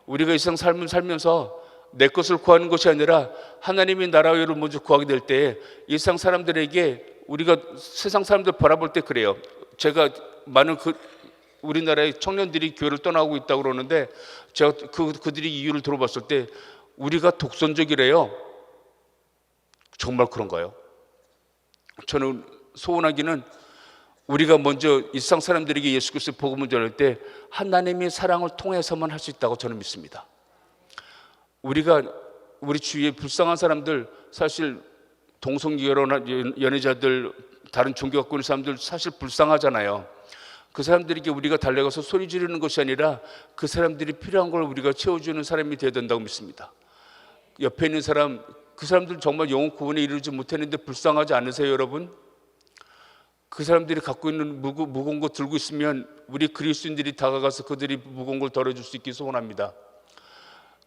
우리가 이 세상 삶을 살면서 내 것을 구하는 것이 아니라 하나님의 나라의 의를 먼저 구하게 될 때 이 세상 사람들에게, 우리가 세상 사람들 바라볼 때 그래요. 제가 많은 우리나라의 청년들이 교회를 떠나고 있다고 그러는데 제가 그들이 이유를 들어봤을 때 우리가 독선적이래요. 정말 그런가요? 저는 소원하기는 우리가 먼저 이 세상 사람들에게 예수 그리스도의 복음을 전할 때 하나님의 사랑을 통해서만 할 수 있다고 저는 믿습니다. 우리 주위에 불쌍한 사람들, 사실 동성결혼 연애자들, 다른 종교 갖고 있는 사람들 사실 불쌍하잖아요. 그 사람들에게 우리가 달려가서 소리 지르는 것이 아니라 그 사람들이 필요한 걸 우리가 채워주는 사람이 되어야 된다고 믿습니다. 옆에 있는 사람, 그 사람들 정말 영혼 구원에 이르지 못했는데 불쌍하지 않으세요, 여러분? 그 사람들이 갖고 있는 무거운 거 들고 있으면 우리 그리스도인들이 다가가서 그들이 무거운 걸 덜어줄 수 있기 소원합니다.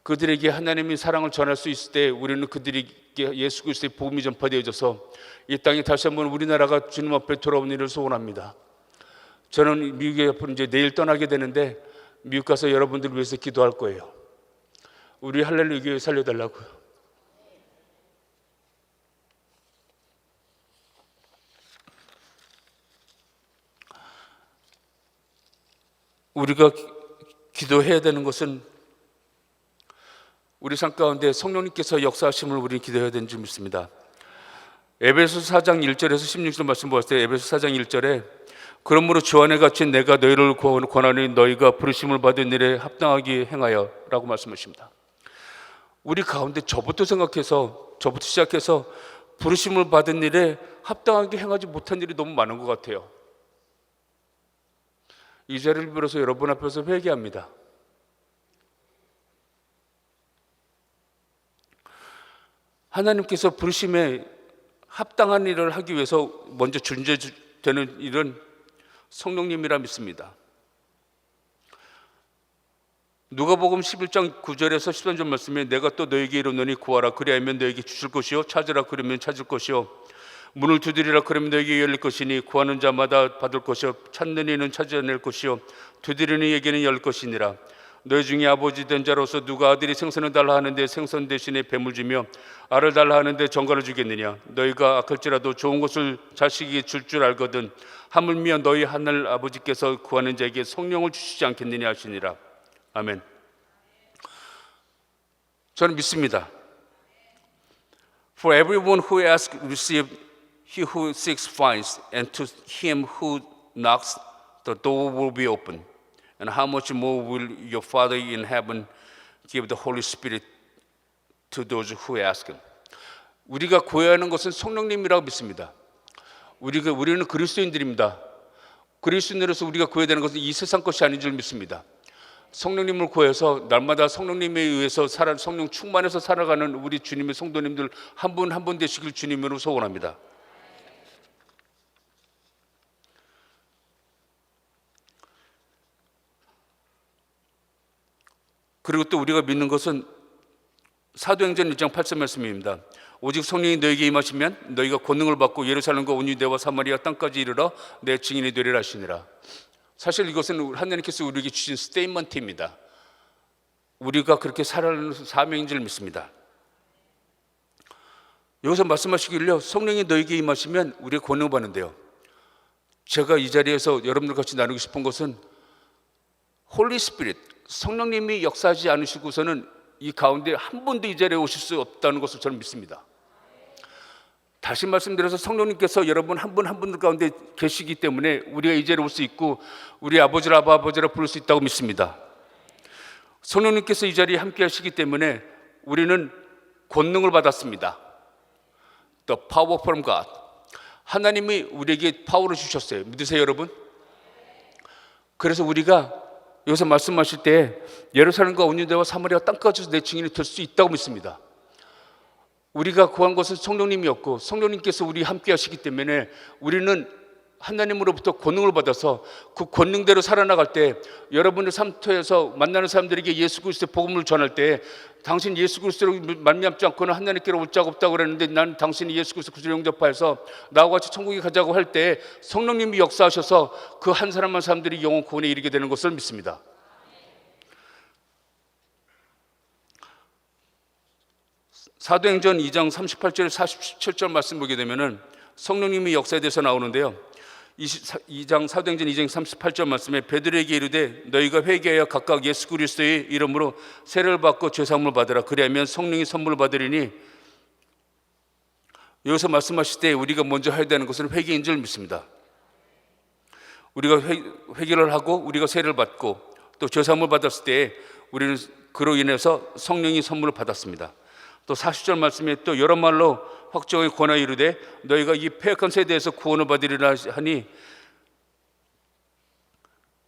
그들에게 하나님의 사랑을 전할 수 있을 때 우리는 그들에게 예수 그리스도의 복음이 전파되어져서 이 땅에 다시 한번 우리나라가 주님 앞에 돌아오는 일을 소원합니다. 저는 미국에 앞으로 이제 내일 떠나게 되는데 미국 가서 여러분들을 위해서 기도할 거예요. 우리 할렐루야 교회 살려달라고요. 우리가 기도해야 되는 것은 우리 삶 가운데 성령님께서 역사하심을 우리는 기도해야 되는 줄 믿습니다. 에베소서 4장 1절에서 16절 말씀 보았을 때 에베소서 4장 1절에 그러므로 주 안에 갇힌 내가 너희를 권하니 너희가 부르심을 받은 일에 합당하게 행하여 라고 말씀하십니다. 우리 가운데 저부터 시작해서 부르심을 받은 일에 합당하게 행하지 못한 일이 너무 많은 것 같아요. 이 자리를 빌어서 여러분 앞에서 회개합니다. 하나님께서 부르심에 합당한 일을 하기 위해서 먼저 준비되는 일은 성령님이라 믿습니다. 누가복음 11장 9절에서 13절 말씀에 내가 또 너에게 이르노니 구하라 그리하면 너에게 주실 것이요 찾으라 그러면 찾을 것이요 문을 두드리라 그러면 너에게 열릴 것이니 구하는 자마다 받을 것이요 찾는 이는 찾아낼 것이요 두드리는 이에게는 열릴 것이니라. 너희 중에 아버지 된 자로서 누가 아들이 생선을 달라 하는데 생선 대신에 뱀을 주며 알을 달라 하는데 정갈을 주겠느냐. 너희가 악할지라도 좋은 것을 자식에게 줄 알거든 하물며 너희 하늘 아버지께서 구하는 자에게 성령을 주시지 않겠느냐 하시니라. 아멘. 저는 믿습니다. For everyone who asks receives, he who seeks finds, and to him who knocks the door will be open. And how much more will your Father in heaven give the Holy Spirit to those who ask him? 우리가 구해야 하는 것은 성령님이라고 믿습니다. 우리는 그리스도인들입니다. 그리스도인으로서 우리가 구해야 되는 것은 이 세상 것이 아닌 줄 믿습니다. 성령님을 구해서 날마다 성령님에 의해서 성령 충만해서 살아가는 우리 주님의 성도님들 한 분 한 분 되시길 주님으로 소원합니다. 그리고 또 우리가 믿는 것은 사도행전 1장 8절 말씀입니다. 오직 성령이 너에게 임하시면 너희가 권능을 받고 예루살렘과 온 유대와 사마리아 땅까지 이르러 내 증인이 되리라 하시니라. 사실 이것은 하나님께서 우리에게 주신 스테이트먼트입니다. 우리가 그렇게 살아가는 사명인 줄 믿습니다. 여기서 말씀하시길래 성령이 너에게 임하시면 우리가 권능을 받는데요. 제가 이 자리에서 여러분들 같이 나누고 싶은 것은 홀리 스피릿, 성령님이 역사하지 않으시고서는 이 가운데 한 분도 이 자리에 오실 수 없다는 것을 저는 믿습니다. 다시 말씀드려서 성령님께서 여러분 한 분 한 분들 가운데 계시기 때문에 우리가 이 자리에 올 수 있고 우리 아버지라 아버지라 부를 수 있다고 믿습니다. 성령님께서 이 자리에 함께 하시기 때문에 우리는 권능을 받았습니다. The power from God. 하나님이 우리에게 파워를 주셨어요. 믿으세요, 여러분? 그래서 우리가 여기서 말씀하실 때 예루살렘과 온 유대와 사마리아 땅까지도 내 증인이 될 수 있다고 믿습니다. 우리가 구한 것은 성령님이었고 성령님께서 우리 함께 하시기 때문에 우리는 하나님으로부터 권능을 받아서 그 권능대로 살아나갈 때 여러분의 삶터에서 만나는 사람들에게 예수 그리스도의 복음을 전할 때 당신 예수 그리스도로 말미암지 않고는 하나님께로 올 자가 없다고 그랬는데 난 당신이 예수 그리스도 구주를 영접하여서 나와 같이 천국에 가자고 할 때 성령님이 역사하셔서 그 한 사람만 사람들이 영원 구원에 이르게 되는 것을 믿습니다. 사도행전 2장 38절 47절 말씀 보게 되면은 성령님이 역사에 대해서 나오는데요. 2장 사도행전 2장 38절 말씀에 베드로에게 이르되 너희가 회개하여 각각 예수 그리스도의 이름으로 세례를 받고 죄사함을 받으라. 그리하면 성령이 선물을 받으리니. 여기서 말씀하실 때 우리가 먼저 해야 되는 것은 회개인 줄 믿습니다. 우리가 회개를 하고 우리가 세례를 받고 또 죄사함을 받았을 때 우리는 그로 인해서 성령이 선물을 받았습니다. 또 40절 말씀에 또 여러 말로 확정의 권하여 이르되 너희가 이 패역한 세대에서 구원을 받으리라 하니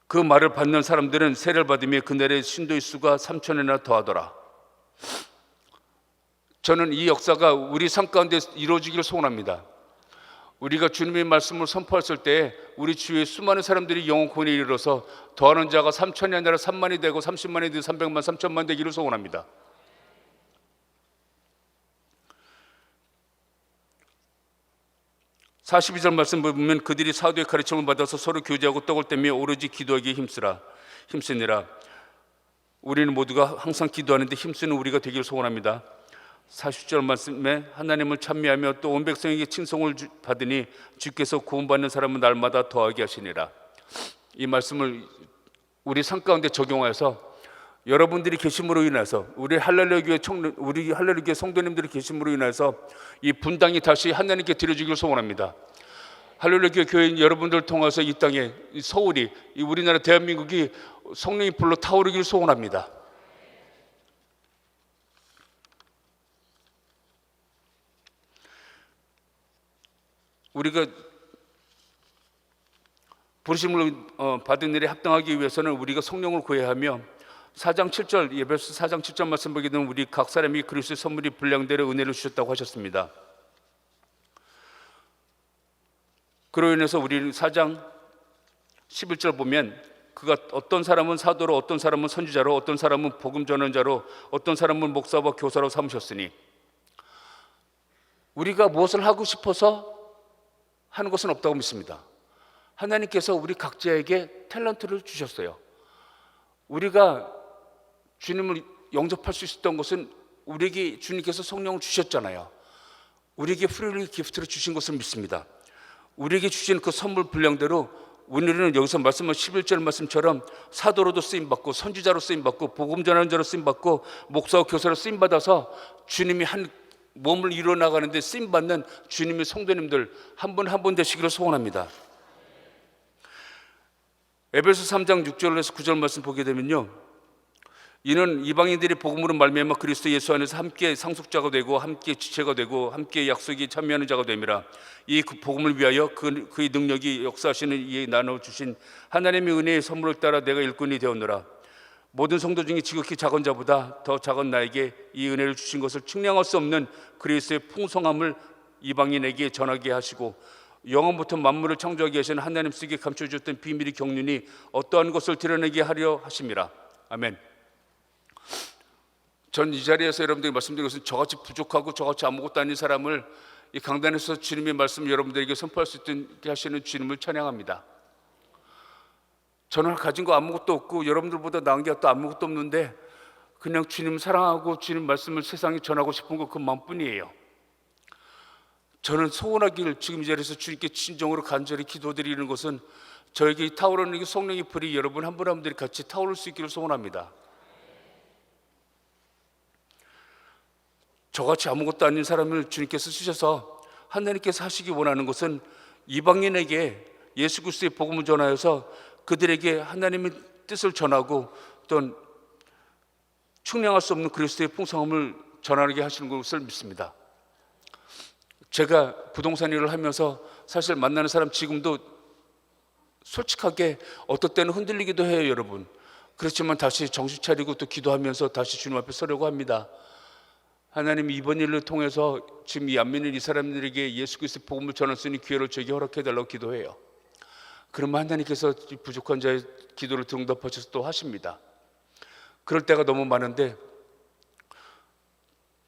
그 말을 받는 사람들은 세례를 받으며 그날의 신도의 수가 3,000이나 더하더라. 저는 이 역사가 우리 삶 가운데 이루어지기를 소원합니다. 우리가 주님의 말씀을 선포했을 때 우리 주위에 수많은 사람들이 영혼 구원에 이르러서 더하는 자가 3,000이 아니라 3만이 되고 30만이 되고 300만, 3천만 되기를 소원합니다. 42절 말씀 보면 그들이 사도의 가르침을 받아서 서로 교제하고 떡을 떼며 오로지 기도하기에 힘쓰니라. 우리는 모두가 항상 기도하는데 힘쓰는 우리가 되기를 소원합니다. 40절 말씀에 하나님을 찬미하며 또 온 백성에게 칭송을 받으니 주께서 구원받는 사람은 날마다 더하게 하시니라. 이 말씀을 우리 삶 가운데 적용하여서 여러분들이 계심으로 인해서 우리 할렐루야 교회 성도님들이 계심으로 인해서 이 분당이 다시 하나님께 드려지기를 소원합니다. 할렐루야 교회 여러분들 통해서 이 땅에 이 서울이 이 우리나라 대한민국이 성령이 불러 타오르기를 소원합니다. 우리가 부르심을 받은 일에 합당하기 위해서는 우리가 성령을 구해야 하며 4장 7절 예배서 4장 7절 말씀 보게 되면 우리 각 사람이 그리스도의 선물이 분량대로 은혜를 주셨다고 하셨습니다. 그로 인해서 우리는 4장 11절 보면 그가 어떤 사람은 사도로, 어떤 사람은 선지자로, 어떤 사람은 복음 전환자로, 어떤 사람은 목사와 교사로 삼으셨으니 우리가 무엇을 하고 싶어서 하는 것은 없다고 믿습니다. 하나님께서 우리 각자에게 탤런트를 주셨어요. 우리가 주님을 영접할 수 있었던 것은 우리에게 주님께서 성령을 주셨잖아요. 우리에게 프리윌리 기프트를 주신 것을 믿습니다. 우리에게 주신 그 선물 분량대로 우리는 여기서 말씀한 11절 말씀처럼 사도로도 쓰임받고 선지자로 쓰임받고 복음 전환자로 쓰임받고 목사와 교사로 쓰임받아서 주님이 한 몸을 이뤄나가는데 쓰임받는 주님의 성도님들 한 분 한 분 되시기를 소원합니다. 에베소 3장 6절에서 9절 말씀 보게 되면요, 이는 이방인들이 복음으로 말미암아 그리스도 예수 안에서 함께 상속자가 되고 함께 지체가 되고 함께 약속이 참여하는 자가 됨이라. 이 복음을 위하여 그의 능력이 역사하시는 이에 나눠주신 하나님의 은혜의 선물을 따라 내가 일꾼이 되었노라. 모든 성도 중에 지극히 작은 자보다 더 작은 나에게 이 은혜를 주신 것을 측량할 수 없는 그리스도의 풍성함을 이방인에게 전하게 하시고 영원부터 만물을 창조하게 하신 하나님 속에 감춰주셨던 비밀이 경륜이 어떠한 것을 드러내게 하려 하심이라. 아멘. 전 이 자리에서 여러분들에게 말씀드린 것은 저같이 부족하고 저같이 아무것도 아닌 사람을 이 강단에서 주님의 말씀을 여러분들에게 선포할 수 있게 하시는 주님을 찬양합니다. 저는 가진 거 아무것도 없고 여러분들보다 나은 게 또 아무것도 없는데 그냥 주님 사랑하고 주님 말씀을 세상에 전하고 싶은 거 그 마음뿐이에요. 저는 소원하길 지금 이 자리에서 주님께 진정으로 간절히 기도드리는 것은 저에게 타오르는 성령의 불이 여러분 한 분 한 분들이 같이 타오를 수 있기를 소원합니다. 저같이 아무것도 아닌 사람을 주님께서 쓰셔서 하나님께서 하시기 원하는 것은 이방인에게 예수 그리스도의 복음을 전하여서 그들에게 하나님의 뜻을 전하고 또 측량할 수 없는 그리스도의 풍성함을 전하게 하시는 것을 믿습니다. 제가 부동산 일을 하면서 사실 만나는 사람 지금도 솔직하게 어떨 때는 흔들리기도 해요, 여러분. 그렇지만 다시 정신 차리고 또 기도하면서 다시 주님 앞에 서려고 합니다. 하나님 이번 일을 통해서 지금 이 안 믿는 이 사람들에게 예수 그리스도의 복음을 전할 수 있는 기회를 저에게 허락해 달라고 기도해요. 그러면 하나님께서 부족한 자의 기도를 응답하셔서 또 하십니다. 그럴 때가 너무 많은데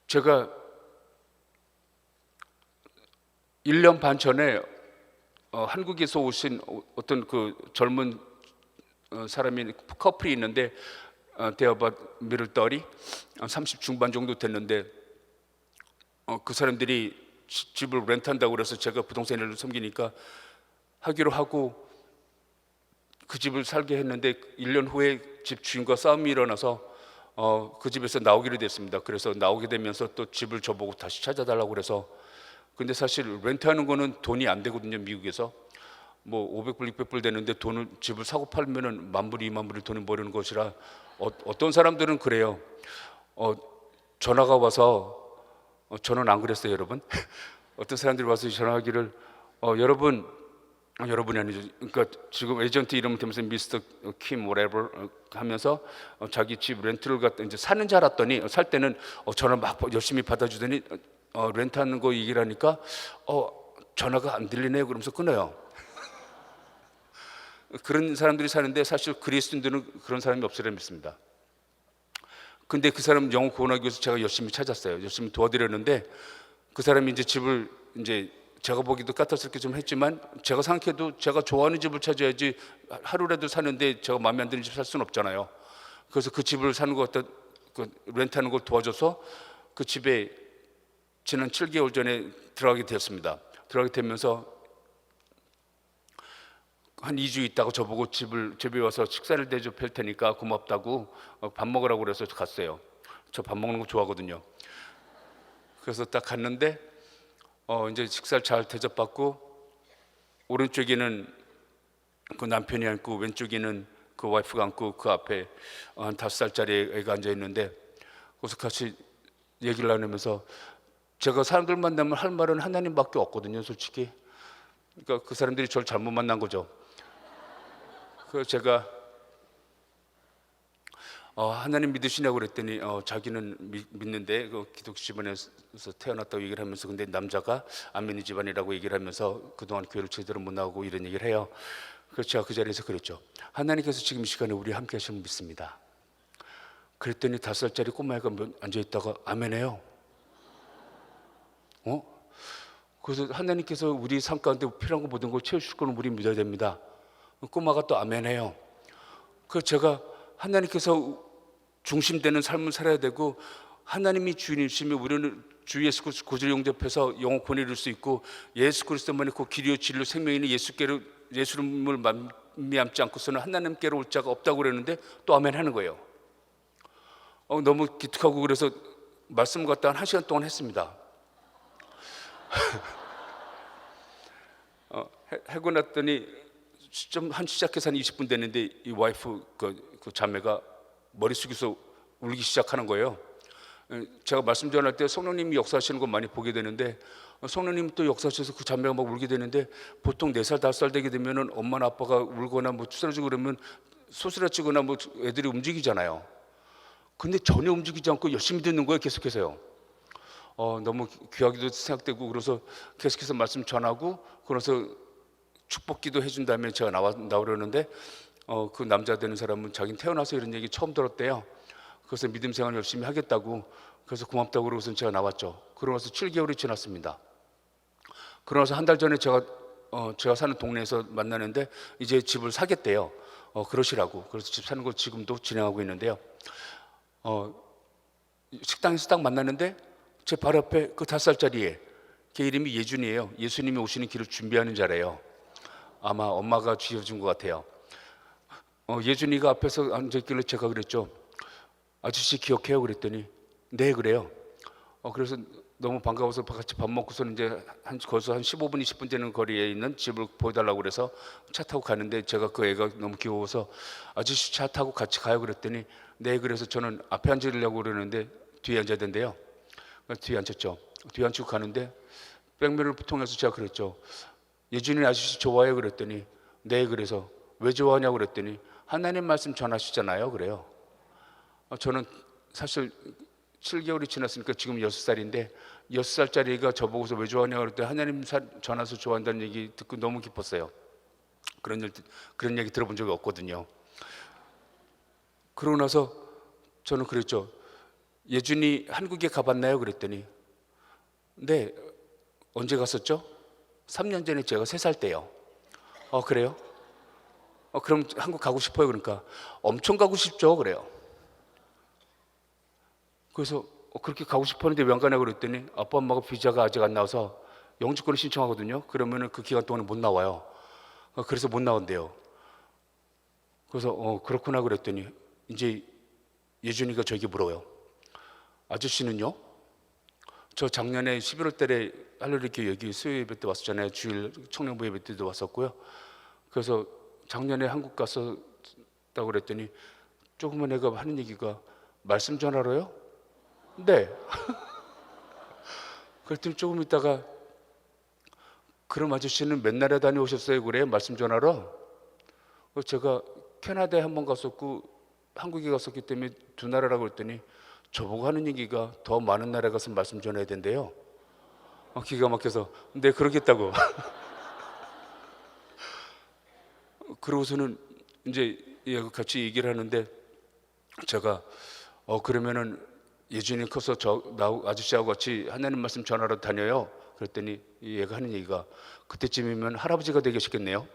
제가 1년 반 전에 한국에서 오신 어떤 그 젊은 사람이 커플이 있는데 They about middle 30, 30 중반 정도 됐는데 그 사람들이 집을 렌트한다고 그래서 제가 부동산 일을 섬기니까 하기로 하고 그 집을 살게 했는데 1년 후에 집 주인과 싸움이 일어나서 그 집에서 나오기로 됐습니다. 그래서 나오게 되면서 또 집을 저보고 다시 찾아달라고 그래서 근데 사실 렌트하는 거는 돈이 안 되거든요. 미국에서 뭐 500불, 600불 되는데 돈을 집을 사고 팔면은 10,000불, 20,000불이 돈을 버리는 것이라 어떤 사람들은 그래요. 전화가 와서 저는 안 그랬어요, 여러분. 어떤 사람들이 와서 전화하기를 여러분이 아니죠. 그러니까 지금 에이전트 이름 되면서 미스터 킴 whatever 하면서 자기 집 렌트를 갖다 이제 사는 줄 알았더니 살 때는 전화 막 열심히 받아주더니 렌트하는 거 얘기를 하니까 전화가 안 들리네요. 그러면서 끊어요. 그런 사람들이 사는데 사실 그리스도인들은 그런 사람이 없으리라 믿습니다. 근데 그 사람 영혼 구원하기 위해서 제가 열심히 찾았어요. 열심히 도와드렸는데 그 사람이 이제 집을 이제 제가 보기도 까탈스럽게 좀 했지만 제가 생각해도 제가 좋아하는 집을 찾아야지 하루라도 사는데 제가 마음에 안 드는 집 살 수는 없잖아요. 그래서 그 집을 사는 것 같다 그 렌트하는 걸 도와줘서 그 집에 지난 7개월 전에 들어가게 되었습니다. 들어가게 되면서 한 2주 있다가 저보고 집에 와서 식사를 대접할 테니까 고맙다고 밥 먹으라고 그래서 갔어요. 저 밥 먹는 거 좋아하거든요. 그래서 딱 갔는데 이제 식사를 잘 대접받고 오른쪽에는 그 남편이 앉고 왼쪽에는 그 와이프가 앉고 그 앞에 한 5살짜리 애가 앉아 있는데 거기서 같이 얘기를 나누면서 제가 사람들 만나면 할 말은 하나님밖에 없거든요, 솔직히. 그러니까 그 사람들이 저를 잘못 만난 거죠. 그래서 제가 하나님 믿으시냐고 그랬더니 자기는 믿는데 그 기독교 집안에서 태어났다고 얘기를 하면서 근데 남자가 안 믿는 집안이라고 얘기를 하면서 그동안 교회를 제대로 못 나오고 이런 얘기를 해요. 그래서 제가 그 자리에서 그랬죠. 하나님께서 지금 이 시간에 우리 함께 하시는 믿습니다. 그랬더니 5살짜리 꼬마애가 앉아있다가 아멘해요. 그래서 하나님께서 우리 삶 가운데 필요한 거 모든 걸 채우실 거는 우리 믿어야 됩니다. 꼬마가 또 아멘해요. 그래서 제가 하나님께서 중심되는 삶을 살아야 되고, 하나님이 주인이시면 우리는 주 예수 그리스도 고지를 용접해서 영원 구원을 이룰 수 있고, 예수 그리스도만이 그 길이요 진리요 생명이니 예수님을 만미암지 않고서는 하나님께로 올 자가 없다고 그랬는데 또 아멘 하는 거예요. 너무 기특하고, 그래서 말씀 갖다 한 1시간 동안 했습니다. 하고 났더니 좀 한 시작해서 한 20분 됐는데 이 와이프 그 자매가 머리 숙여서 울기 시작하는 거예요. 제가 말씀 전할 때 성령님이 역사하시는 거 많이 보게 되는데, 성령님이 또 역사하셔서 그 자매가 막 울게 되는데, 보통 4살 5살 되게 되면은 엄마나 아빠가 울거나 뭐 쓰러지고 그러면 소스라치거나 뭐 애들이 움직이잖아요. 근데 전혀 움직이지 않고 열심히 듣는 거예요. 계속해서요. 너무 귀하기도 생각되고, 그래서 계속해서 말씀 전하고, 그래서 축복기도 해준 다음에 제가 나오려는데, 그 남자 되는 사람은 자기는 태어나서 이런 얘기 처음 들었대요. 그래서 믿음 생활 열심히 하겠다고, 그래서 고맙다고 그러고서 제가 나왔죠. 그러고 나서 7개월이 지났습니다. 그러고 나서 한 달 전에 제가 사는 동네에서 만나는데 이제 집을 사겠대요. 그러시라고. 그래서 집 사는 거 지금도 진행하고 있는데요. 식당에서 딱 만났는데 제 바로 앞에 그 5살짜리 애, 걔 이름이 예준이에요. 예수님이 오시는 길을 준비하는 자래요. 아마 엄마가 쥐어준 것 같아요. 예준이가 앞에서 앉아있길래 제가 그랬죠. 아저씨 기억해요? 그랬더니 네 그래요. 그래서 너무 반가워서 같이 밥 먹고서는 이제 거기서 한 15분 20분 되는 거리에 있는 집을 보여달라고 그래서 차 타고 가는데, 제가 그 애가 너무 귀여워서 아저씨 차 타고 같이 가요 그랬더니 네. 그래서 저는 앞에 앉으려고 그러는데 뒤에 앉아야 된대요. 뒤에 앉혔죠. 뒤에 앉히고 가는데 백미러를 통해서 제가 그랬죠. 예준이 아저씨 좋아해요? 그랬더니 네. 그래서 왜 좋아하냐고 그랬더니 하나님 말씀 전하시잖아요. 그래요. 저는 사실 7개월이 지났으니까 지금 6살인데 6살짜리가 저보고서 왜 좋아하냐고 그랬더니 하나님 전하서 좋아한다는 얘기 듣고 너무 기뻤어요. 그런 얘기 들어본 적이 없거든요. 그러고 나서 저는 그랬죠. 예준이 한국에 가봤나요? 그랬더니 네. 언제 갔었죠? 3년 전에 제가 3살 때요. 그래요? 그럼 한국 가고 싶어요? 그러니까 엄청 가고 싶죠. 그래요. 그래서 그렇게 가고 싶었는데 왜 안 가냐고 그랬더니 아빠 엄마가 비자가 아직 안 나와서 영주권을 신청하거든요. 그러면은 그 기간 동안에 못 나와요. 그래서 못 나온대요. 그래서 그렇구나 그랬더니 이제 예준이가 저에게 물어요. 아저씨는요? 저 작년에 11월 달에 할렐루야 여기 수요 예배 때 왔었잖아요. 주일 청년부 예배 때도 왔었고요. 그래서 작년에 한국 갔었다고 그랬더니 조그만 애가 하는 얘기가 말씀 전하러요? 네. 그랬더니 조금 있다가 그럼 아저씨는 맨날에 다녀오셨어요? 그래요? 말씀 전하러? 제가 캐나다에 한 번 갔었고 한국에 갔었기 때문에 두 나라라고 그랬더니 저보고 하는 얘기가 더 많은 나라에 가서 말씀 전해야 된대요. 기가 막혀서 네 그러겠다고. 그러고서는 이제 같이 얘기를 하는데 제가 그러면은 예준이 커서 나 아저씨하고 같이 하나님 말씀 전하러 다녀요. 그랬더니 얘가 하는 얘기가 그때쯤이면 할아버지가 되게 싶겠네요.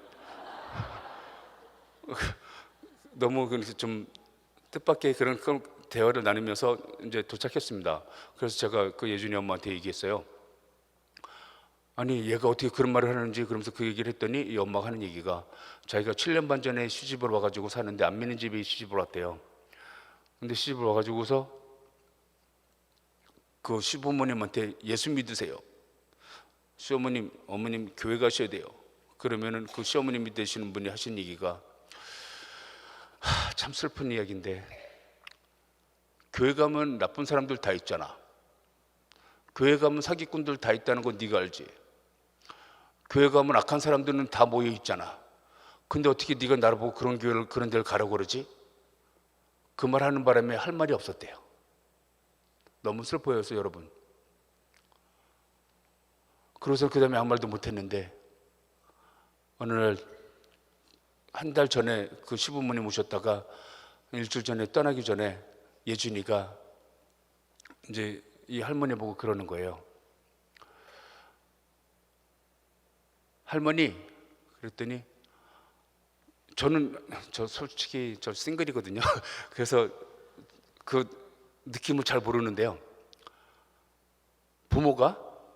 너무 좀 뜻밖의 그런 대화를 나누면서 이제 도착했습니다. 그래서 제가 그 예준이 엄마한테 얘기했어요. 아니 얘가 어떻게 그런 말을 하는지, 그러면서 그 얘기를 했더니 이 엄마가 하는 얘기가 자기가 7년 반 전에 시집을 와가지고 사는데 안 믿는 집에 시집을 왔대요. 근데 시집을 와가지고서 그 시부모님한테 예수 믿으세요. 시어머님, 어머님 교회 가셔야 돼요. 그러면은 그 시어머님이 되시는 분이 하신 얘기가 참 슬픈 이야기인데, 교회 가면 나쁜 사람들 다 있잖아. 교회 가면 사기꾼들 다 있다는 건 네가 알지. 교회 가면 악한 사람들은 다 모여 있잖아. 근데 어떻게 네가 나를 보고 그런 교회를 그런 데를 가라고 그러지? 그 말 하는 바람에 할 말이 없었대요. 너무 슬퍼요, 여러분. 그래서 그 다음에 아무 말도 못했는데 어느 날 한 달 전에 그 시부모님 오셨다가 일주일 전에 떠나기 전에 예준이가 이제 이 할머니 보고 그러는 거예요. 할머니, 그랬더니 저 솔직히 저 싱글이거든요. 그래서 그 느낌을 잘 모르는데요.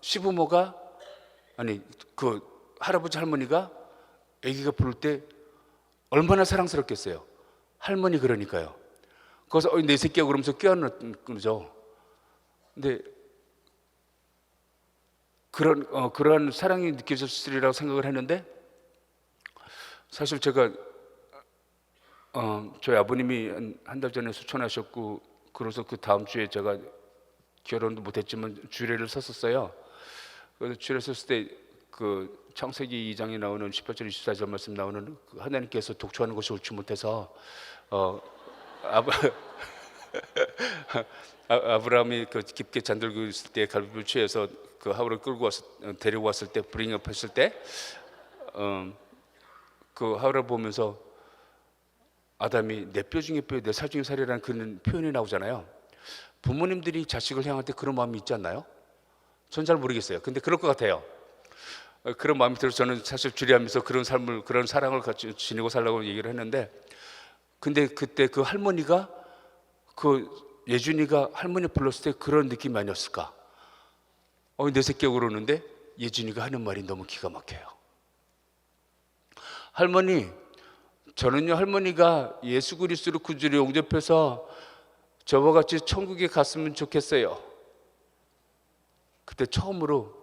시부모가 아니 그 할아버지 할머니가 아기가 부를 때 얼마나 사랑스럽겠어요. 할머니 그러니까요. 그래서 내 새끼야 그러면서 껴안는 거죠. 근데 그런 사랑이 느껴졌으리라고 생각을 했는데, 사실 제가 저희 아버님이 한 달 전에 수천하셨고, 그래서 그 다음 주에 제가 결혼도 못했지만 주례를 섰었어요. 그래서 주례 섰을 때 그 창세기 2장에 나오는 18절 24절 말씀 나오는 그 하나님께서 독초하는 것이 옳지 못해서 아브라함이 그 깊게 잠들고 있을 때 갈비를 취해서 그 하울을 데리고 왔을 때 브링업 했을 때 그 하울을 보면서 아담이 내 뼈 중에 뼈, 내 살 중에 살이라는 그런 표현이 나오잖아요. 부모님들이 자식을 향할 때 그런 마음이 있지 않나요? 전 잘 모르겠어요. 근데 그럴 것 같아요. 그런 마음이 들어서 저는 사실 주례하면서 그런 삶을, 그런 사랑을 같이 지니고 살라고 얘기를 했는데, 근데 그때 그 할머니가, 그 예준이가 할머니 불렀을 때 그런 느낌이 아니었을까? 내 새끼가 그러는데 예준이가 하는 말이 너무 기가 막혀요. 할머니, 저는요 할머니가 예수 그리스도를 구주로 영접해서 저와 같이 천국에 갔으면 좋겠어요. 그때 처음으로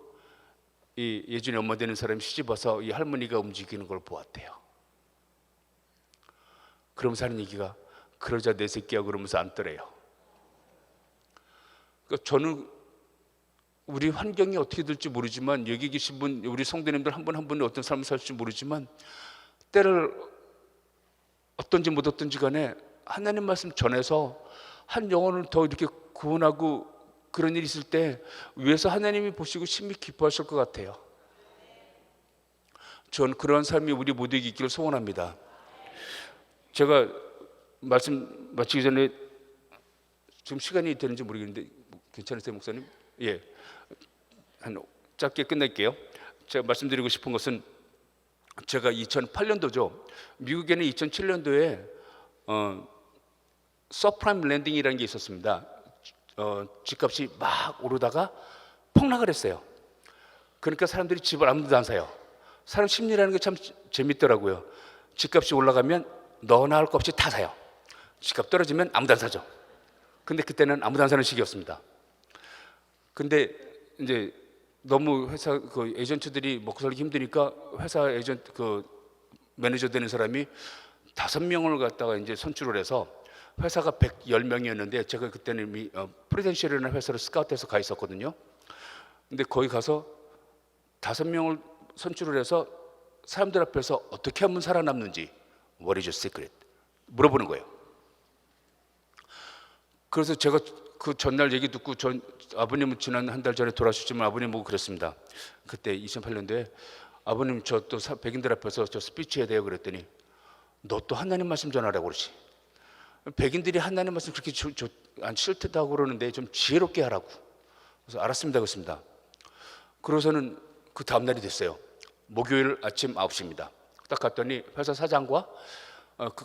이 예준이 엄마 되는 사람이 시집와서 이 할머니가 움직이는 걸 보았대요. 그러면서 하는 얘기가, 그러자 내 새끼야 그러면서 안더래요. 그러니까 저는 우리 환경이 어떻게 될지 모르지만, 여기 계신 분, 우리 성도님들 한 분 한 분이 어떤 삶을 살지 모르지만, 때를 어떤지 못 어떤지 간에 하나님 말씀 전해서 한 영혼을 더 이렇게 구원하고 그런 일이 있을 때 위에서 하나님이 보시고 심히 기뻐하실 것 같아요. 전 그런 삶이 우리 모두에게 있기를 소원합니다. 제가 말씀 마치기 전에 지금 시간이 되는지 모르겠는데 괜찮으세요, 목사님? 예, 한 짧게 끝낼게요. 제가 말씀드리고 싶은 것은, 제가 2008년도죠. 미국에는 2007년도에 서프라임 랜딩이라는 게 있었습니다. 집값이 막 오르다가 폭락을 했어요. 그러니까 사람들이 집을 아무도 안 사요. 사람 심리라는 게 참 재밌더라고요. 집값이 올라가면 너나 할 것 없이 다 사요. 집값 떨어지면 아무도 안 사죠. 근데 그때는 아무도 안 사는 시기였습니다. 근데 이제 너무 회사 그 에이전트들이 먹고 살기 힘드니까 회사 에이전트 그 매니저 되는 사람이 5명을 갖다가 이제 선출을 해서, 회사가 110명이었는데 제가 그때는 이미 프리덴셜이라는 회사를 스카우트해서 가 있었거든요. 근데 거기 가서 5명을 선출을 해서 사람들 앞에서 어떻게 하면 살아남는지, What is your secret? 물어보는 거예요. 그래서 제가 그 전날 얘기 듣고, 아버님은 지난 한 달 전에 돌아가셨지만 아버님 보고 그랬습니다. 그때 2008년도에 아버님 저 또 백인들 앞에서 저 스피치 해야 돼요. 그랬더니 너 또 하나님 말씀 전하라고 그러지. 백인들이 하나님 말씀 그렇게 안 싫다고 그러는데 좀 지혜롭게 하라고. 그래서 알았습니다. 그랬습니다. 그러고서는 그 다음날이 됐어요. 목요일 아침 9시입니다. 딱 갔더니 회사 사장과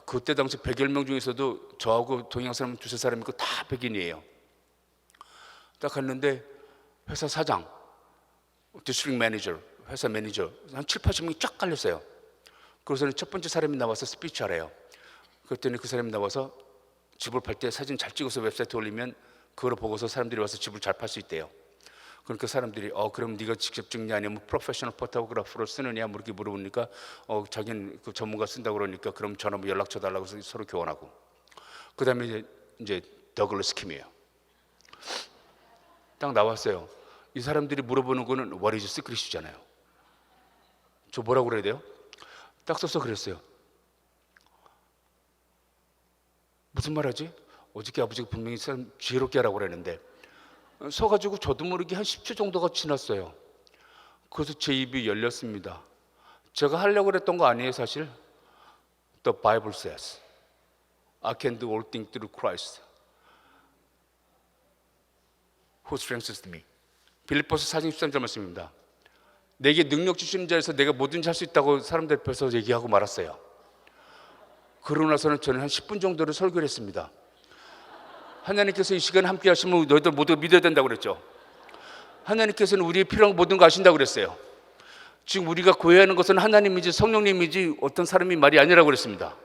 그때 당시 100여 명 중에서도 저하고 동양 사람 두세 사람이 있고 다 백인이에요. 딱 갔는데 회사 사장, 디스트릭 매니저, 회사 매니저 한 7, 80명이 쫙 깔렸어요. 그래서 첫 번째 사람이 나와서 스피치 하래요. 그랬더니 그 사람이 나와서 집을 팔 때 사진 잘 찍어서 웹사이트에 올리면 그걸 보고서 사람들이 와서 집을 잘 팔 수 있대요. 그러니까 사람들이 그럼 네가 직접 찍냐 아니면 프로페셔널 포토그래퍼로 쓰느냐 뭐 이렇게 물어보니까 자기는 그 전문가 쓴다고 그러니까 그럼 전화 연락처 달라고 해서 서로 교환하고, 그 다음에 이제 더글라스 킴이에요. 딱 나왔어요. 이 사람들이 물어보는 거는 What is secret이잖아요. 저 뭐라고 그래야 돼요? 딱 써서 그랬어요. 무슨 말하지? 어저께 아버지가 분명히 사람 지혜롭게 하라고 그랬는데, 서가지고 저도 모르게 한 10초 정도가 지났어요. 그래서 제 입이 열렸습니다. 제가 하려고 그랬던 거 아니에요 사실. The Bible says, I can do all things through Christ who strengthens me. 빌립보서 4장 13절 말씀입니다. 내게 능력 주시는 자에서 내가 뭐든지 할 수 있다고 사람들 앞에서 얘기하고 말았어요. 그러고 나서는 저는 한 10분 정도를 설교를 했습니다. 하나님께서 이 시간 함께 하시면 너희들 모두 믿어야 된다고 그랬죠. 하나님께서는 우리의 필요한 모든 거 아신다고 그랬어요. 지금 우리가 고해하는 것은 하나님이지 성령님이지 어떤 사람이 말이 아니라고 그랬습니다.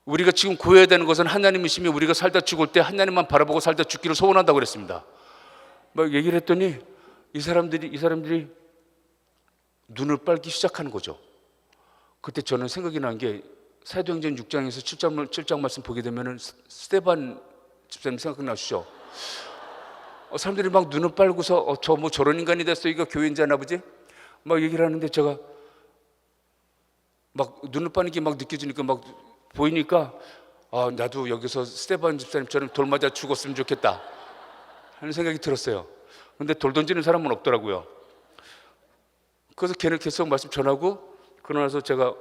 우리가 지금 고해야 되는 것은 하나님이시며 우리가 살다 죽을 때 하나님만 바라보고 살다 죽기를 소원한다고 그랬습니다. 막 얘기를 했더니 이 사람들이 눈을 빨기 시작하는 거죠. 그때 저는 생각이 난 게 사도행전 6장에서 7장 말씀 보게 되면은 스데반 집사님 생각나시죠? 사람들이 막 눈을 빨고서 저 뭐 저런 인간이 됐어, 이거 교인자나 보지? 막 얘기를 하는데 제가 막 눈을 빠는 게 막 느껴지니까 막 보이니까 나도 여기서 스데반 집사님처럼 돌 맞아 죽었으면 좋겠다 하는 생각이 들었어요. 근데 돌 던지는 사람은 없더라고요. 그래서 걔는 계속 말씀 전하고, 그러고 나서 제가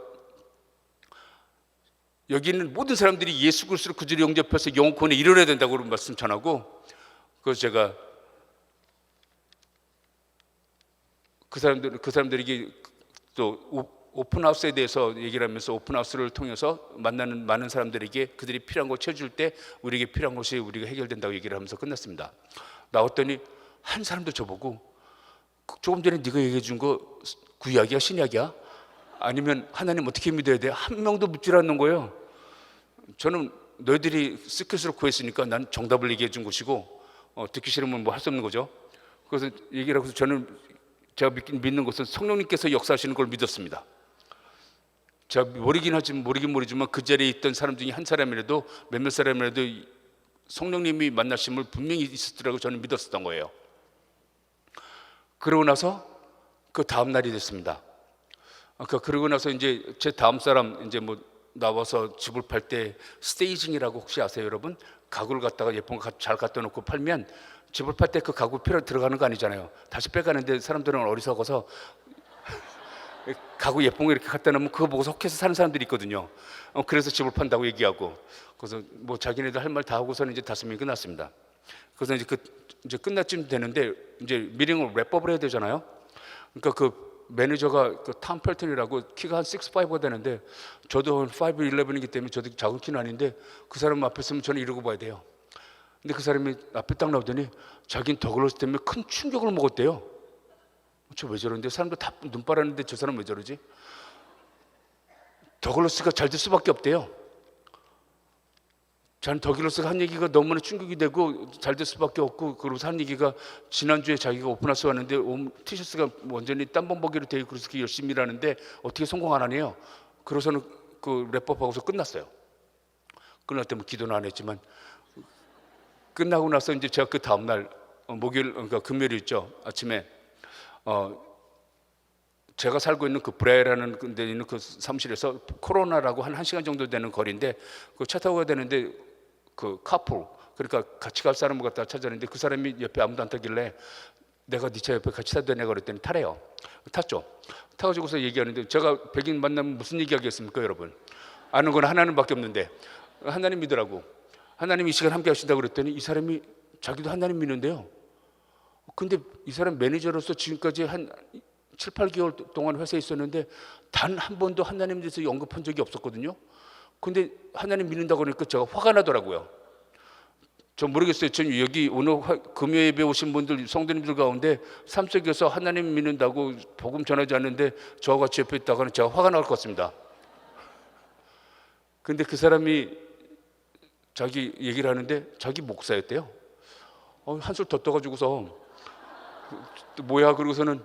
여기 있는 모든 사람들이 예수 그리스도를 구주로 영접해서 영혼 구원에 이르러야 된다고 말씀 전하고, 그래서 제가 그 사람들에게 또 오픈하우스에 대해서 얘기를 하면서 오픈하우스를 통해서 만나는 많은 사람들에게 그들이 필요한 거 채워줄 때 우리에게 필요한 것이 우리가 해결된다고 얘기를 하면서 끝났습니다. 나왔더니 한 사람도 저보고 조금 전에 네가 얘기해 준 거 구약이야 신약이야? 아니면 하나님 어떻게 믿어야 돼? 한 명도 묻질 않는 거예요. 저는 너희들이 시크릿으로 구했으니까 난 정답을 얘기해 준 것이고 듣기 싫으면 뭐 할 수 없는 거죠. 그래서 얘기를 하고서 저는 제가 믿는 것은 성령님께서 역사하시는 걸 믿었습니다. 제가 모르긴 모르지만 그 자리에 있던 사람 중에 한 사람이라도 몇몇 사람이라도 성령님이 만나심을 분명히 있었더라고 저는 믿었었던 거예요. 그러고 나서 그 다음 날이 됐습니다. 그러고 나서 이제 제 다음 사람 이제 뭐 나와서 집을 팔 때 스테이징이라고 혹시 아세요, 여러분? 가구를 갖다가 예쁜 거 잘 갖다 놓고 팔면 집을 팔 때 그 가구 필요 들어가는 거 아니잖아요. 다시 빼가는데 사람들은 어리석어서 가구 예쁜 거 이렇게 갖다 놓으면 그거 보고 속해서 사는 사람들이 있거든요. 그래서 집을 판다고 얘기하고, 그래서 뭐 자기네들 할 말 다 하고서는 이제 다스미 끝났습니다. 그래서 이제 끝날쯤 되는데 이제 미팅을 랩업을 해야 되잖아요. 그러니까 그 매니저가 그 탐 펠튼이라고 키가 한 6'5가 되는데 저도 한 5'11이기 때문에 저도 작은 키는 아닌데 그 사람 앞에 서면 저는 이러고 봐야 돼요. 근데 그 사람이 앞에 딱 나오더니 자기는 더글러스 때문에 큰 충격을 먹었대요. 저 왜 저러는데? 사람들 다 눈 빨았는데 저 사람 왜 저러지? 더글러스가 잘 될 수밖에 없대요. 저는 더글러스가 한 얘기가 너무나 충격이 되고 잘 될 수밖에 없고, 그러고서 한 얘기가 지난주에 자기가 오픈하우스 왔는데 티셔츠가 완전히 땀범벅이로 되어 있고 그래서 열심히 일하는데 어떻게 성공 안 하네요. 그래서는 그 랩업하고서 끝났어요. 끝날 때면 기도는 안 했지만 끝나고 나서 이제 제가 그 다음날 목요일 그러니까 금요일이었죠. 아침에 제가 살고 있는 그 브레라는 데 있는 그 사무실에서 코로나라고 한 1시간 정도 되는 거리인데 그 차 타고 가야 되는데 그 카풀, 그러니까 같이 갈 사람을 갖다 찾았는데 그 사람이 옆에 아무도 안 타길래 내가 네 차 옆에 같이 타도 되냐 그랬더니 타래요. 탔죠. 타가지고서 얘기하는데 제가 백인 만나면 무슨 얘기하겠습니까, 여러분? 아는 건 하나님밖에 없는데 하나님 믿으라고, 하나님 이 시간 함께 하신다고 그랬더니 이 사람이 자기도 하나님 믿는데요. 근데 이 사람 매니저로서 지금까지 한 7, 8개월 동안 회사에 있었는데 단 한 번도 하나님에 대해서 언급한 적이 없었거든요. 근데 하나님 믿는다고 그러니까 제가 화가 나더라고요. 저 모르겠어요. 전 여기 오늘 금요 예배 오신 분들 성도님들 가운데 삶 속에서 하나님 믿는다고 복음 전하지 않는데 저와 같이 옆에 있다가는 제가 화가 날 것 같습니다. 근데 그 사람이 자기 얘기를 하는데 자기 목사였대요. 한술 더 떠가지고서 뭐야 그러고서는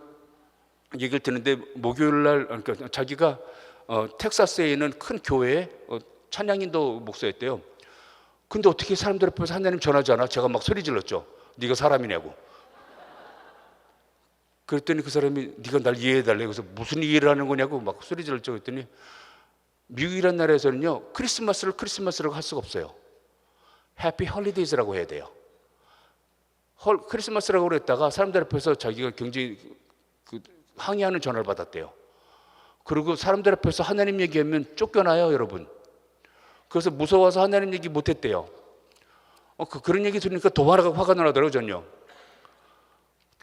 얘기를 듣는데 목요일 날 그러니까 자기가 텍사스에 있는 큰 교회에 찬양인도 목사였대요. 근데 어떻게 사람들 앞에서 하나님 전하지 않아? 제가 막 소리 질렀죠. 네가 사람이냐고. 그랬더니 그 사람이 네가 날 이해해달래. 그래서 무슨 이해를 하는 거냐고 막 소리 질렀죠. 그랬더니 미국이란 나라에서는요 크리스마스라고 할 수가 없어요. 해피 홀리데이즈라고 해야 돼요. 크리스마스라고 그랬다가 사람들 앞에서 자기가 굉장히 항의하는 전화를 받았대요. 그리고 사람들 앞에서 하나님 얘기하면 쫓겨나요, 여러분. 그래서 무서워서 하나님 얘기 못했대요. 그런 얘기 들으니까 더 화가 나더라고요, 전요.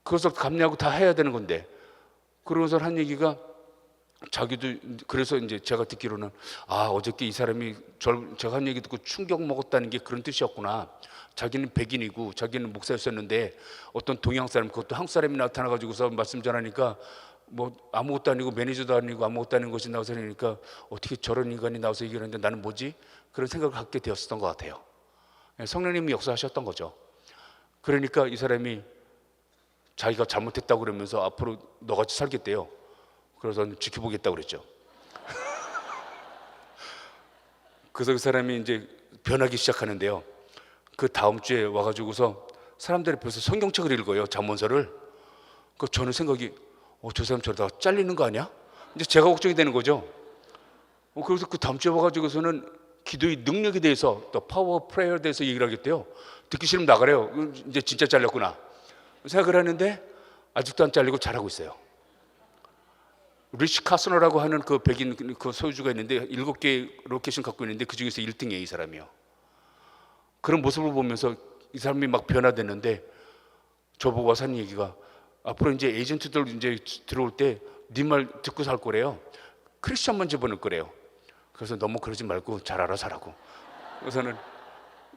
그래서 감내하고 다 해야 되는 건데. 그러면서 한 얘기가 자기도, 그래서 이제 제가 듣기로는 어저께 이 사람이 제가 한 얘기 듣고 충격 먹었다는 게 그런 뜻이었구나. 자기는 백인이고 자기는 목사였었는데 어떤 동양 사람, 그것도 한국 사람이 나타나가지고서 말씀 전하니까 뭐 아무것도 아니고 매니저도 아니고 아무것도 아닌 것이 나와서 그러니까 어떻게 저런 인간이 나와서 얘기하는데 나는 뭐지? 그런 생각을 갖게 되었었던 것 같아요. 성령님이 역사하셨던 거죠. 그러니까 이 사람이 자기가 잘못했다고 그러면서 앞으로 너같이 살겠대요. 그래서 지켜보겠다고 그랬죠. 그래서 그 사람이 이제 변하기 시작하는데요. 그 다음 주에 와가지고서 사람들 앞에서 성경책을 읽어요, 잠언서를. 그 저는 생각이 저 사람 저러다가 잘리는 거 아니야? 이제 제가 걱정이 되는 거죠. 그래서 그 다음 주에 와가지고서는 기도의 능력에 대해서, 또 파워 프레이어에 대해서 얘기를 하겠대요. 듣기 싫으면 나가래요. 이제 진짜 잘렸구나 생각을 하는데 아직도 안 잘리고 잘하고 있어요. 리치 카스너라고 하는 그 백인 그 소유주가 있는데 7개의 로케이션 갖고 있는데 그 중에서 1등이에요, 이 사람이요. 그런 모습을 보면서 이 사람이 막 변화됐는데 저보고 와서 하는 얘기가 앞으로 이제 에이전트들 이제 들어올 때 네 말 듣고 살 거래요. 크리스천만 집어넣을 거래요. 그래서 너무 그러지 말고 잘 알아서 하라고. 그래서는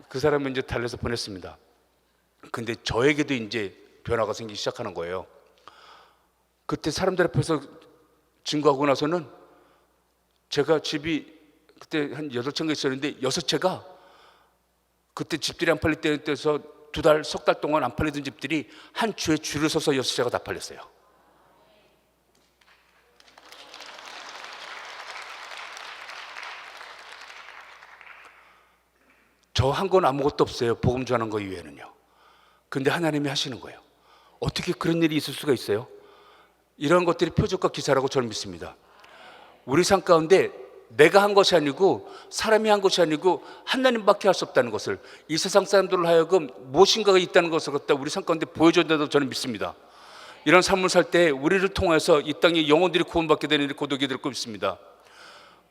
그 사람을 이제 달래서 보냈습니다. 근데 저에게도 이제 변화가 생기기 시작하는 거예요. 그때 사람들 앞에서 증거하고 나서는 제가 집이 그때 한 8채가 있었는데 6채가 그때 집들이 안 팔릴 때에서 2달, 석 달 동안 안 팔리던 집들이 한 주에 줄을 서서 6채가 다 팔렸어요. 저 한 건 아무것도 없어요, 복음 전하는 거 이외에는요. 근데 하나님이 하시는 거예요. 어떻게 그런 일이 있을 수가 있어요? 이런 것들이 표적과 기사라고 저는 믿습니다. 우리 삶 가운데 내가 한 것이 아니고 사람이 한 것이 아니고 하나님밖에 할 수 없다는 것을, 이 세상 사람들을 하여금 무엇인가가 있다는 것을 갖다 우리 삶 가운데 보여준다고 저는 믿습니다. 이런 삶을 살 때 우리를 통해서 이 땅의 영혼들이 구원받게 되는 일이 고독이 될 거 믿습니다.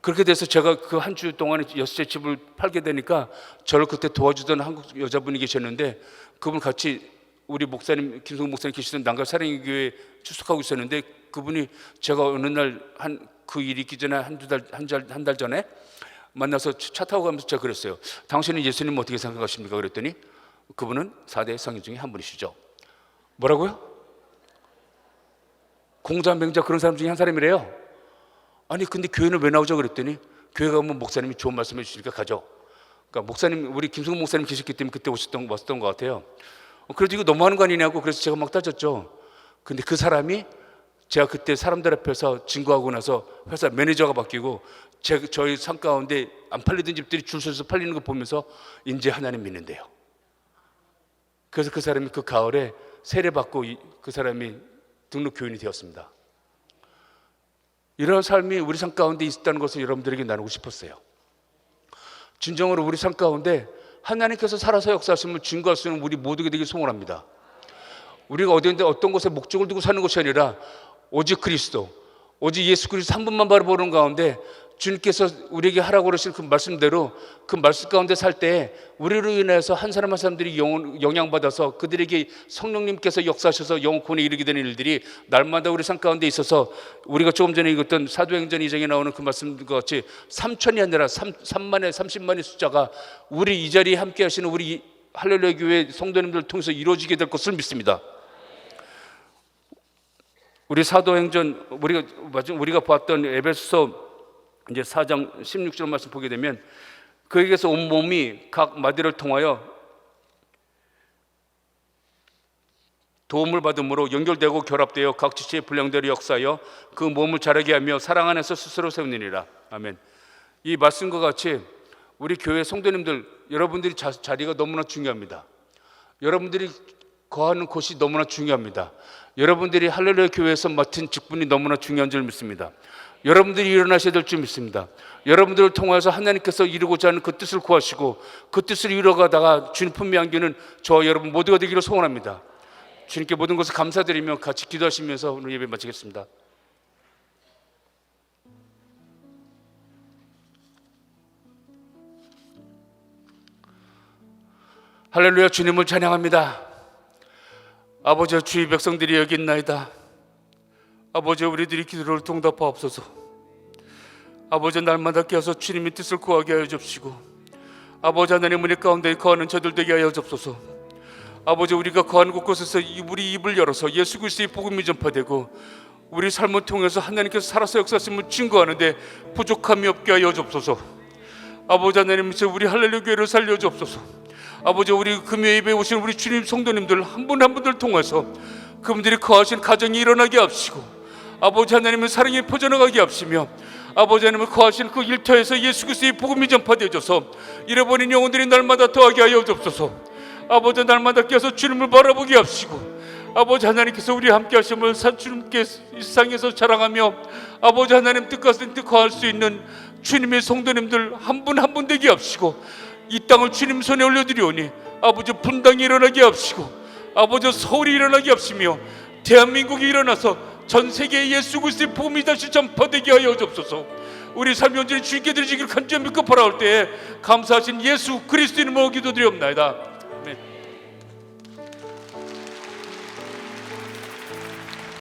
그렇게 돼서 제가 그 한 주 동안에 6채 집을 팔게 되니까 저를 그때 도와주던 한국 여자분이 계셨는데 그분 같이 우리 목사님, 김성국 목사님 계시던 난갈 사랑교회에 출석하고 있었는데 그분이 제가 어느 날 그 일이 있기 전에 한 달 전에 만나서 차 타고 가면서 제가 그랬어요. 당신은 예수님 어떻게 생각하십니까? 그랬더니 그분은 4대 성인 중에 한 분이시죠. 뭐라고요? 공자, 맹자 그런 사람 중에 한 사람이래요. 아니 근데 교회는 왜 나오죠? 그랬더니 교회 가면 목사님이 좋은 말씀 해주시니까 가죠. 그러니까 목사님, 우리 김성국 목사님 계셨기 때문에 그때 왔었던 것 같아요. 그래도 이거 너무하는 거 아니냐고 그래서 제가 막 따졌죠. 근데 그 사람이 제가 그때 사람들 앞에서 증거하고 나서 회사 매니저가 바뀌고 저희 삶 가운데 안 팔리던 집들이 줄 서서 팔리는 거 보면서 이제 하나님 믿는데요. 그래서 그 사람이 그 가을에 세례받고 그 사람이 등록 교인이 되었습니다. 이런 삶이 우리 삶 가운데 있다는 것을 여러분들에게 나누고 싶었어요. 진정으로 우리 삶 가운데 하나님께서 살아서 역사하심을 증거할 수 있는 우리 모두에게 되길 소원합니다. 우리가 어떤 곳에 목적을 두고 사는 것이 아니라 오직 그리스도, 오직 예수 그리스도 한 분만 바라보는 가운데 주님께서 우리에게 하라고 그러신 그 말씀대로 그 말씀 가운데 살 때 우리로 인해서 한 사람 한 사람들이 영향받아서 그들에게 성령님께서 역사하셔서 영혼 구원에 이르게 되는 일들이 날마다 우리 삶 가운데 있어서 우리가 조금 전에 읽었던 사도행전 2장에 나오는 그 말씀과 같이 3천이 아니라 3만의 30만의 숫자가 우리 이 자리에 함께 하시는 우리 할렐루야 교회 성도님들을 통해서 이루어지게 될 것을 믿습니다. 우리 사도행전 우리가 봤던 에베소서 이제 4장 16절 말씀 보게 되면 그에게서 온 몸이 각 마디를 통하여 도움을 받음으로 연결되고 결합되어 각 지체의 분량대로 역사하여 그 몸을 자라게 하며 사랑 안에서 스스로 세우느니라. 아멘. 이 말씀과 같이 우리 교회 성도님들, 여러분들이 자리가 너무나 중요합니다. 여러분들이 거하는 곳이 너무나 중요합니다. 여러분들이 할렐루야 교회에서 맡은 직분이 너무나 중요한 줄 믿습니다. 여러분들이 일어나셔야 될 줄 믿습니다. 여러분들을 통해서 하나님께서 이루고자 하는 그 뜻을 구하시고 그 뜻을 이루어가다가 주님 품에 안기는 저와 여러분 모두가 되기를 소원합니다. 주님께 모든 것을 감사드리며 같이 기도하시면서 오늘 예배 마치겠습니다. 할렐루야. 주님을 찬양합니다. 아버지, 주의 백성들이 여기 있나이다. 아버지, 우리들이 기도를 통답하옵소서. 아버지, 날마다 깨어서 주님의 뜻을 구하게 하여 주옵시고, 아버지 하나님, 우리 가운데 거하는 저들 되게 하여 주옵소서. 아버지, 우리가 거하는 곳곳에서 우리 입을 열어서 예수 그리스도의 복음이 전파되고 우리 삶을 통해서 하나님께서 살아서 역사하심을 증거하는데 부족함이 없게 하여 주옵소서. 아버지 하나님, 우리 할렐루야 교회를 살려 주옵소서. 아버지, 우리 금요 예배에 오신 우리 주님 성도님들 한 분 한 분들 통해서 그분들이 거하신 가정이 일어나게 하시고, 아버지 하나님은 사랑이 퍼져나가게 하시며, 아버지 하나님은 거하신 그 일터에서 예수 그리스도의 복음이 전파되어져서 잃어버린 영혼들이 날마다 더하게 하여 주옵소서. 아버지, 날마다 깨어서 주님을 바라보게 하시고, 아버지 하나님께서 우리 함께 하심을 주님께 이 세상에서 자랑하며 아버지 하나님 뜻 같은 뜻 거할 수 있는 주님의 성도님들 한 분 한 분 되게 하시고, 이 땅을 주님 손에 올려드리오니 아버지 분당이 일어나게 하시고, 아버지 서울이 일어나게 하시며 대한민국이 일어나서 전 세계에 예수 그리스도의 복음이 다시 전파되게 하여 주옵소서. 우리 삶이 온전히 주님께 드리기를 간절히 믿고 바라올 때에 감사하신 예수 그리스도 이름으로 기도드리옵나이다.